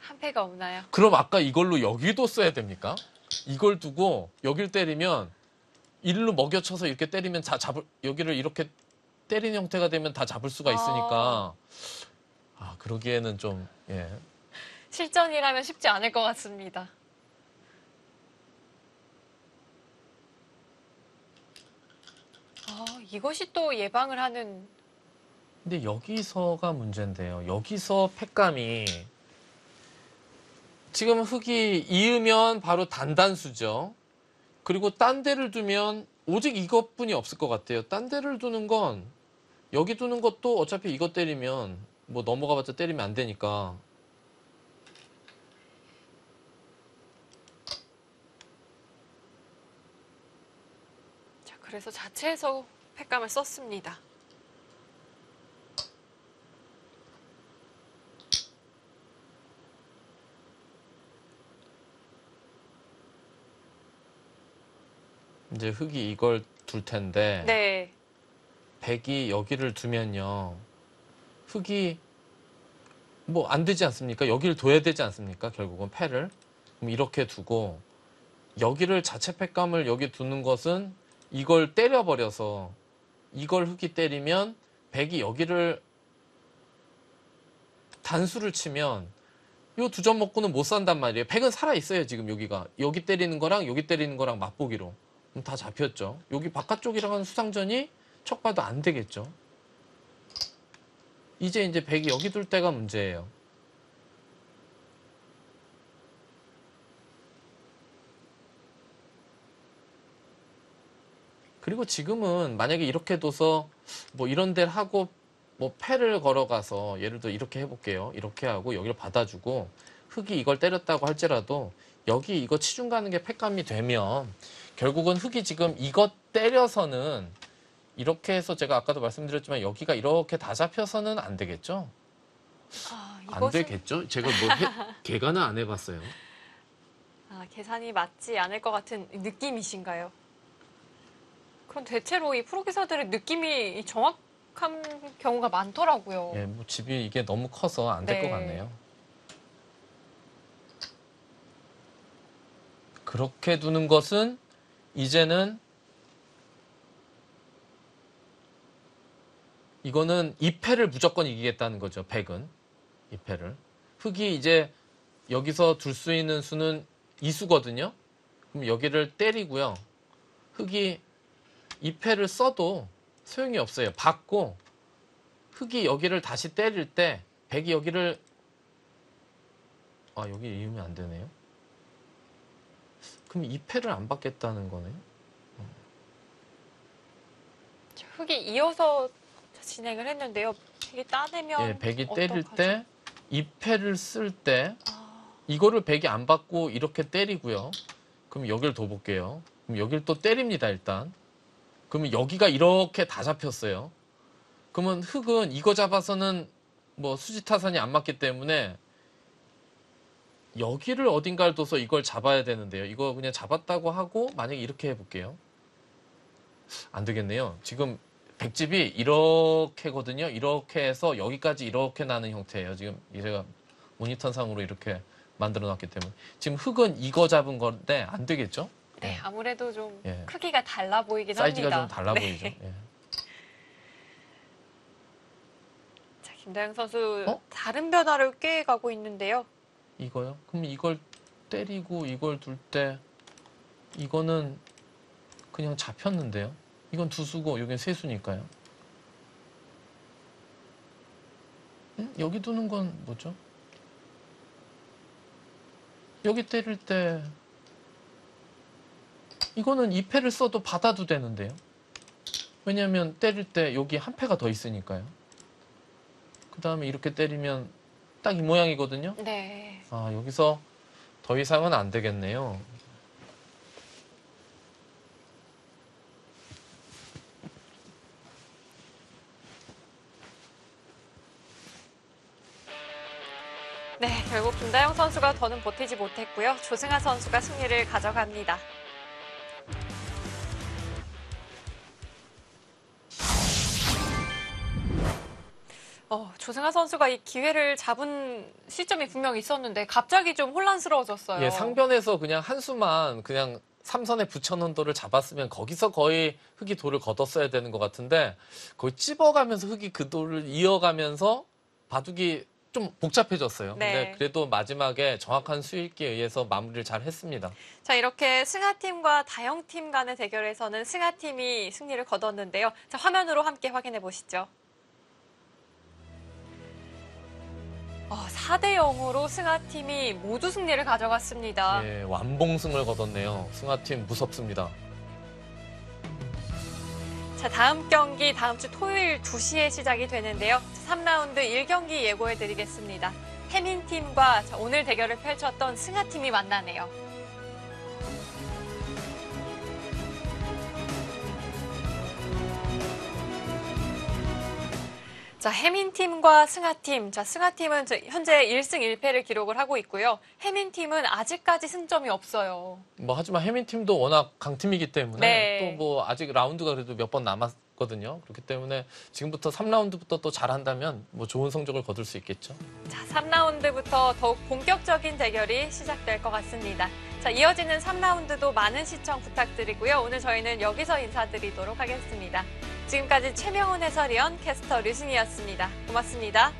한 패가 없나요? 그럼 아까 이걸로 여기도 써야 됩니까? 이걸 두고 여길 때리면 일로 먹여쳐서 이렇게 때리면 여기를 이렇게 때리는 형태가 되면 다 잡을 수가 있으니까 그러기에는 좀 실전이라면 쉽지 않을 것 같습니다. 이것이 또 예방을 하는. 근데 여기서가 문제인데요. 여기서 팩감이 지금 흙이 이으면 바로 단단수죠. 그리고 딴 데를 두면 오직 이것뿐이 없을 것 같아요. 딴 데를 두는 건 여기 두는 것도 어차피 이거 때리면 뭐 넘어가봤자 때리면 안 되니까. 자, 그래서 자체에서 팩감을 썼습니다. 이제 흙이 이걸 둘 텐데 네. 백이 여기를 두면요. 흙이 뭐 안 되지 않습니까? 여기를 둬야 되지 않습니까? 결국은 패를. 그럼 이렇게 두고 여기를 자체 팩감을 여기 두는 것은 이걸 때려버려서 이걸 흙이 때리면 백이 여기를 단수를 치면 요 두 점 먹고는 못 산단 말이에요. 백은 살아있어요. 지금 여기가. 여기 때리는 거랑 여기 때리는 거랑 맛보기로. 그럼 다 잡혔죠. 여기 바깥쪽이랑은 수상전이 척 봐도 안 되겠죠. 이제 백이 여기 둘 때가 문제예요. 그리고 지금은 만약에 이렇게 둬서 뭐 이런 데를 하고 뭐 패를 걸어가서 예를 들어 이렇게 해볼게요. 이렇게 하고 여기를 받아주고 흙이 이걸 때렸다고 할지라도 여기 이거 치중 가는 게 팩감이 되면 결국은 흙이 지금 이거 때려서는 이렇게 해서 제가 아까도 말씀드렸지만 여기가 이렇게 다 잡혀서는 안 되겠죠? 안 되겠죠? 제가 뭐 계산은 안 해봤어요. 계산이 맞지 않을 것 같은 느낌이신가요? 그럼 대체로 이 프로기사들의 느낌이 정확한 경우가 많더라고요. 예, 뭐 집이 이게 너무 커서 안 될 것 네. 같네요. 그렇게 두는 것은 이제는 이거는 2패를 무조건 이기겠다는 거죠. 100은. 2패를. 흙이 이제 여기서 둘 수 있는 수는 2수거든요. 그럼 여기를 때리고요. 흙이 2패를 써도 소용이 없어요. 받고 흑이 여기를 다시 때릴 때 백이 여기를 여기 이으면 안 되네요. 그럼 이 패를 안 받겠다는 거네요. 흑이 이어서 진행을 했는데요. 백이 따내면 예, 백이 때릴 어떡하죠? 때 이 패를 쓸 때 아, 이거를 백이 안 받고 이렇게 때리고요. 그럼 여기를 둬 볼게요. 그럼 여기를 또 때립니다, 일단. 그러면 여기가 이렇게 다 잡혔어요. 그러면 흑은 이거 잡아서는 뭐 수지타산이 안 맞기 때문에 여기를 어딘가를 둬서 이걸 잡아야 되는데요. 이거 그냥 잡았다고 하고 만약에 이렇게 해볼게요. 안 되겠네요. 지금 백집이 이렇게거든요. 이렇게 해서 여기까지 이렇게 나는 형태예요. 지금 제가 모니터상으로 이렇게 만들어놨기 때문에. 지금 흑은 이거 잡은 건데 안 되겠죠? 네, 아무래도 좀 예. 크기가 달라 보이긴 사이즈가 합니다. 좀 달라 네. 보이죠. 예. 자, 김다영 선수 어? 다른 변화를 꾀해가고 있는데요. 이거요? 그럼 이걸 때리고 이걸 둘 때 이거는 그냥 잡혔는데요. 이건 두수고 여긴 세수니까요. 여기 두는 건 뭐죠? 여기 때릴 때 이거는 2패를 써도 받아도 되는데요. 왜냐하면 때릴 때 여기 한 패가 더 있으니까요. 그 다음에 이렇게 때리면 딱 이 모양이거든요. 네. 여기서 더 이상은 안 되겠네요. 네, 결국 김다영 선수가 더는 버티지 못했고요. 조승아 선수가 승리를 가져갑니다. 조승아 선수가 이 기회를 잡은 시점이 분명히 있었는데 갑자기 좀 혼란스러워졌어요. 예, 상변에서 그냥 한수만 그냥 삼선에 붙여놓은 돌을 잡았으면 거기서 거의 흑이 돌을 걷었어야 되는 것 같은데 거의 찝어가면서 흑이 그 돌을 이어가면서 바둑이 좀 복잡해졌어요. 네. 근데 그래도 마지막에 정확한 수읽기에 의해서 마무리를 잘 했습니다. 자, 이렇게 승하팀과 다영팀 간의 대결에서는 승하팀이 승리를 거뒀는데요. 자, 화면으로 함께 확인해 보시죠. 4대 0으로 승하팀이 모두 승리를 가져갔습니다. 예, 완봉승을 거뒀네요. 승하팀 무섭습니다. 자, 다음 경기 다음 주 토요일 2시에 시작이 되는데요. 3라운드 1경기 예고해 드리겠습니다. 해민팀과 오늘 대결을 펼쳤던 승하팀이 만나네요. 자, 해민팀과 승하팀. 자, 승하팀은 현재 1승 1패를 기록을 하고 있고요. 해민팀은 아직까지 승점이 없어요. 하지만 해민팀도 워낙 강팀이기 때문에 네. 또 아직 라운드가 그래도 몇 번 남았거든요. 그렇기 때문에 지금부터 3라운드부터 또 잘한다면 좋은 성적을 거둘 수 있겠죠. 자, 3라운드부터 더욱 본격적인 대결이 시작될 것 같습니다. 자, 이어지는 3라운드도 많은 시청 부탁드리고요. 오늘 저희는 여기서 인사드리도록 하겠습니다. 지금까지 최명훈 해설위원, 캐스터 류승희였습니다. 고맙습니다.